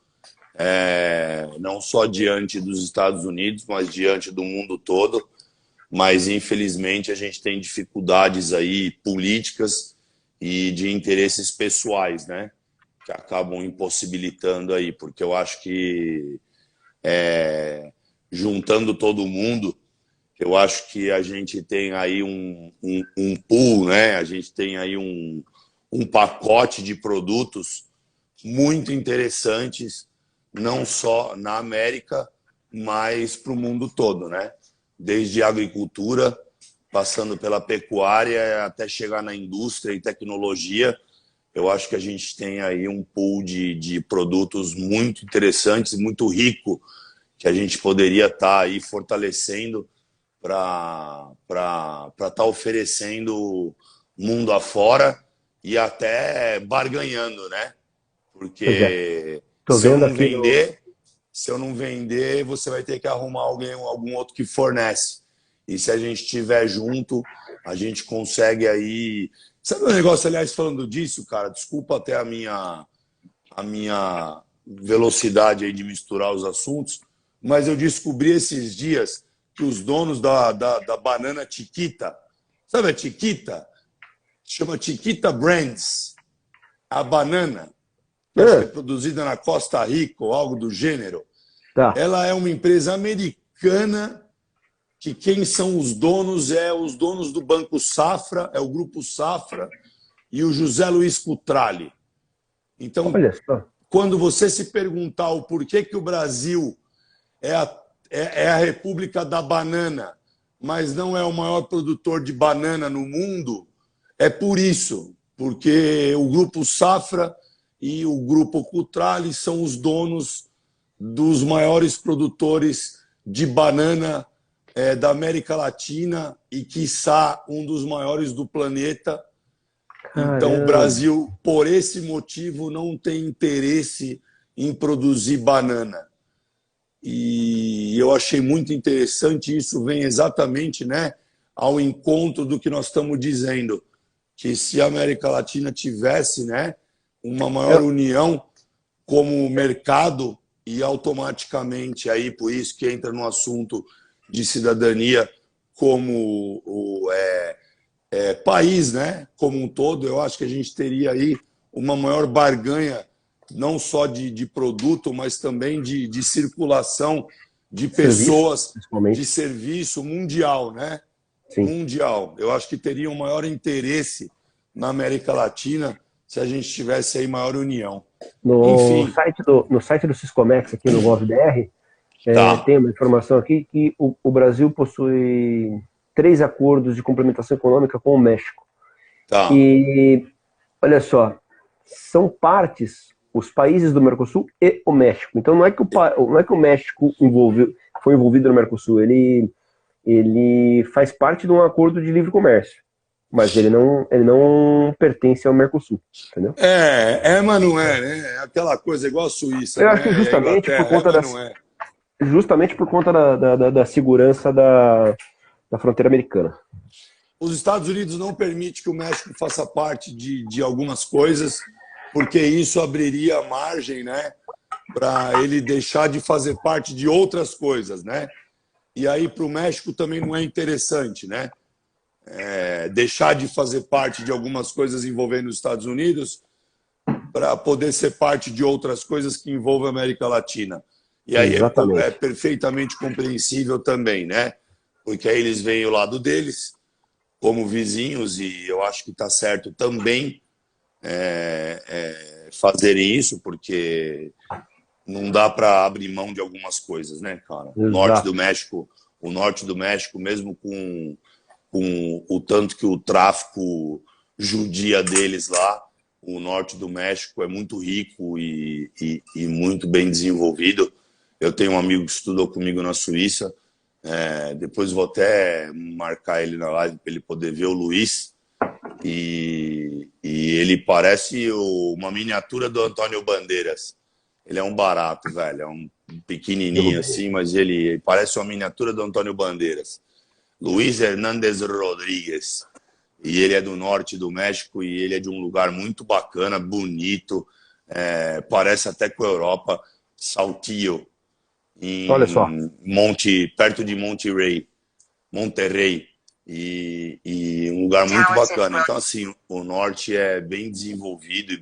A: não só diante dos Estados Unidos, mas diante do mundo todo. Mas, infelizmente, a gente tem dificuldades aí políticas e de interesses pessoais, né? Que acabam impossibilitando aí, porque eu acho que juntando todo mundo, eu acho que a gente tem aí um pool, né? A gente tem aí um pacote de produtos muito interessantes, não só na América, mas para o mundo todo, né? Desde a agricultura, passando pela pecuária, até chegar na indústria e tecnologia. Eu acho que a gente tem aí um pool de produtos muito interessantes, muito rico, que a gente poderia estar aí fortalecendo para estar oferecendo mundo afora e até barganhando, né? Porque se eu não vender, você vai ter que arrumar algum outro que fornece. E se a gente estiver junto, a gente consegue aí... Sabe um negócio, aliás, falando disso, cara? Desculpa até a minha velocidade aí de misturar os assuntos, mas eu descobri esses dias que os donos da banana Chiquita, sabe a Chiquita? Chama Chiquita Brands, a banana, que acho que é produzida na Costa Rica ou algo do gênero.
B: Tá.
A: Ela é uma empresa americana que quem são os donos os donos do Banco Safra, é o Grupo Safra e o José Luiz Cutrali. Então, quando você se perguntar o porquê que o Brasil é a República da Banana, mas não é o maior produtor de banana no mundo, é por isso, porque o Grupo Safra e o Grupo Cutrali são os donos dos maiores produtores de banana da América Latina e, quiçá, um dos maiores do planeta. Então, o Brasil, por esse motivo, não tem interesse em produzir banana. E eu achei muito interessante, isso vem exatamente, né, ao encontro do que nós estamos dizendo, que se a América Latina tivesse, né, uma maior união como mercado e automaticamente, aí por isso que entra no assunto de cidadania como país, né, como um todo, eu acho que a gente teria aí uma maior barganha, não só de produto, mas também de circulação de pessoas, de serviço mundial, né? Sim. Mundial. Eu acho que teria um maior interesse na América Latina se a gente tivesse aí maior união.
B: No site do Siscomex, aqui no GovBR, tem uma informação aqui que o Brasil possui 3 acordos de complementação econômica com o México.
A: Tá.
B: E, olha só, são partes, os países do Mercosul e o México. Então não é que o México foi envolvido no Mercosul, ele faz parte de um acordo de livre comércio, mas ele não pertence ao Mercosul, entendeu?
A: Mas não é, né? É aquela coisa igual a Suíça,
B: Eu
A: né?
B: acho que
A: E a Inglaterra, mas não é.
B: justamente por conta da segurança da fronteira americana.
A: Os Estados Unidos não permitem que o México faça parte de algumas coisas, porque isso abriria margem, né, para ele deixar de fazer parte de outras coisas, né? E aí para o México também não é interessante, né? Deixar de fazer parte de algumas coisas envolvendo os Estados Unidos para poder ser parte de outras coisas que envolvem a América Latina. E aí é perfeitamente compreensível também, né? Porque aí eles veem o lado deles como vizinhos e eu acho que está certo também fazerem isso, porque não dá para abrir mão de algumas coisas, né, cara? O norte do México, mesmo com o tanto que o tráfico judia deles lá, o norte do México é muito rico e muito bem desenvolvido. Eu tenho um amigo que estudou comigo na Suíça, depois vou até marcar ele na live para ele poder ver o Luiz, e ele parece uma miniatura do Antônio Bandeiras. Ele é um barato, velho, é um pequenininho assim, mas ele parece uma miniatura do Antônio Bandeiras. Luiz Hernández Rodrigues. E ele é do norte do México e ele é de um lugar muito bacana, bonito, parece até com a Europa, Saltillo,
B: Olha só.
A: perto de Monterrey, e um lugar muito bacana. Então, assim, o norte é bem desenvolvido e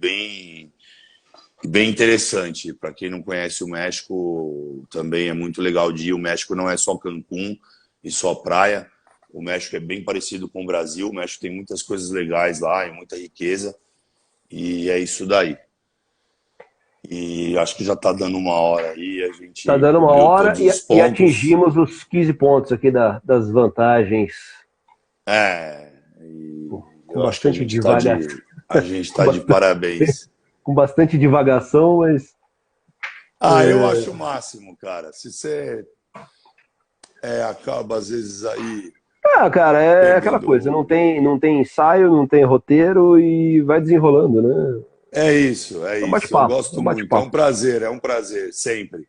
A: bem interessante. Para quem não conhece o México, também é muito legal de ir. O México não é só Cancún e só praia. O México é bem parecido com o Brasil. O México tem muitas coisas legais lá e muita riqueza. E é isso daí. E acho que já está dando uma hora aí. A gente
B: está dando uma hora e
A: atingimos
B: os 15 pontos aqui das vantagens.
A: Eu acho que a gente está de parabéns.
B: Com bastante divagação, mas...
A: eu acho o máximo, cara. Se você acaba, às vezes, aí...
B: cara, aquela coisa. Não tem ensaio, não tem roteiro e vai desenrolando, né?
A: É isso. Eu gosto muito. É um prazer, sempre.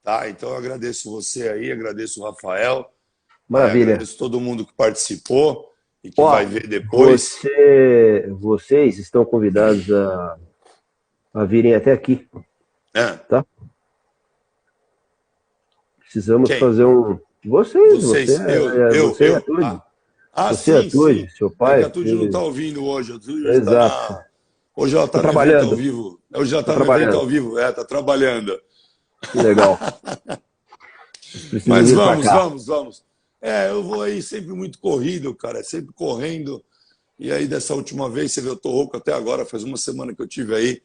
A: Tá? Então, eu agradeço você aí, agradeço o Rafael.
B: Maravilha.
A: Agradeço todo mundo que participou e que vai ver depois.
B: Vocês estão convidados a virem até aqui. Tá? Precisamos fazer um... Vocês,
A: eu.
B: Você, Atude. Você, Atude, seu pai.
A: A Atude não está ouvindo hoje.
B: Exato.
A: Hoje ela está trabalhando ao vivo. Hoje ela está no evento ao vivo. Está trabalhando.
B: Que legal.
A: Mas vamos. Eu vou aí sempre muito corrido, cara. Sempre correndo. E aí, dessa última vez, você vê, eu tô rouco até agora. Faz uma semana que eu tive aí.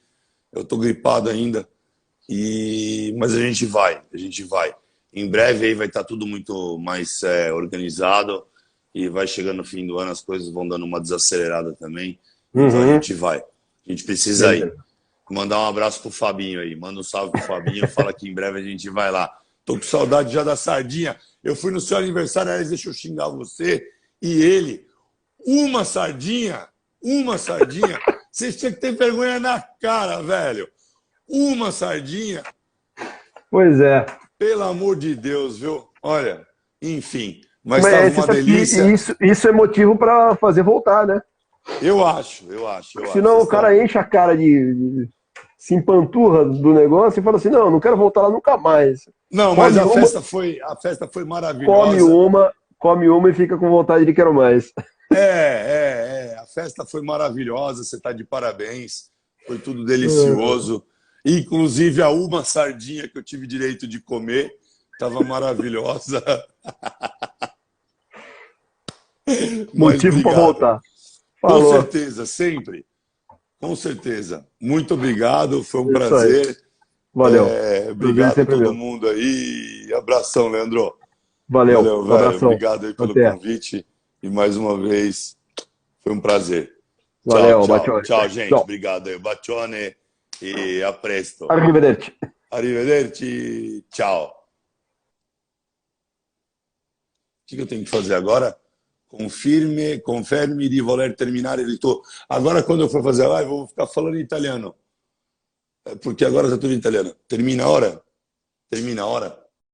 A: Eu tô gripado ainda. Mas a gente vai. Em breve aí vai estar tudo muito mais organizado. E vai chegando no fim do ano, as coisas vão dando uma desacelerada também. Então a gente vai. A gente precisa ir. Mandar um abraço pro Fabinho aí. Manda um salve pro Fabinho. Fala que em breve a gente vai lá. Tô com saudade já da sardinha. Eu fui no seu aniversário, aliás, deixa eu xingar você e ele. Uma sardinha. Vocês tinham que ter vergonha na cara, velho. Uma sardinha.
B: Pois é.
A: Pelo amor de Deus, viu? Olha, enfim. Mas estava uma delícia.
B: Isso é motivo para fazer voltar, né?
A: Eu acho.
B: Senão o cara enche a cara se empanturra do negócio e fala assim, não quero voltar lá nunca mais.
A: Não, mas a festa foi maravilhosa.
B: Come uma e fica com vontade de quero mais.
A: A festa foi maravilhosa, você está de parabéns. Foi tudo delicioso. Inclusive a uma sardinha que eu tive direito de comer estava maravilhosa.
B: Motivo para voltar.
A: Falou. Com certeza, sempre. Com certeza. Muito obrigado, foi um prazer.
B: Aí. Valeu.
A: Obrigado a todo mundo aí. Abração, Leandro.
B: Valeu
A: velho.
B: Abração.
A: Obrigado aí pelo convite. E mais uma vez, foi um prazer.
B: Valeu,
A: tchau, gente. Tchau. Obrigado aí. Bacione e a presto.
B: Arrivederci.
A: Arrivederci. Tchau. que eu tenho que fazer agora? Conferme di voler terminare il tuo... Agora, quando eu for fazer a live, eu vou ficar falando em italiano. Porque agora está tudo em italiano. Termina a hora? Termina a hora?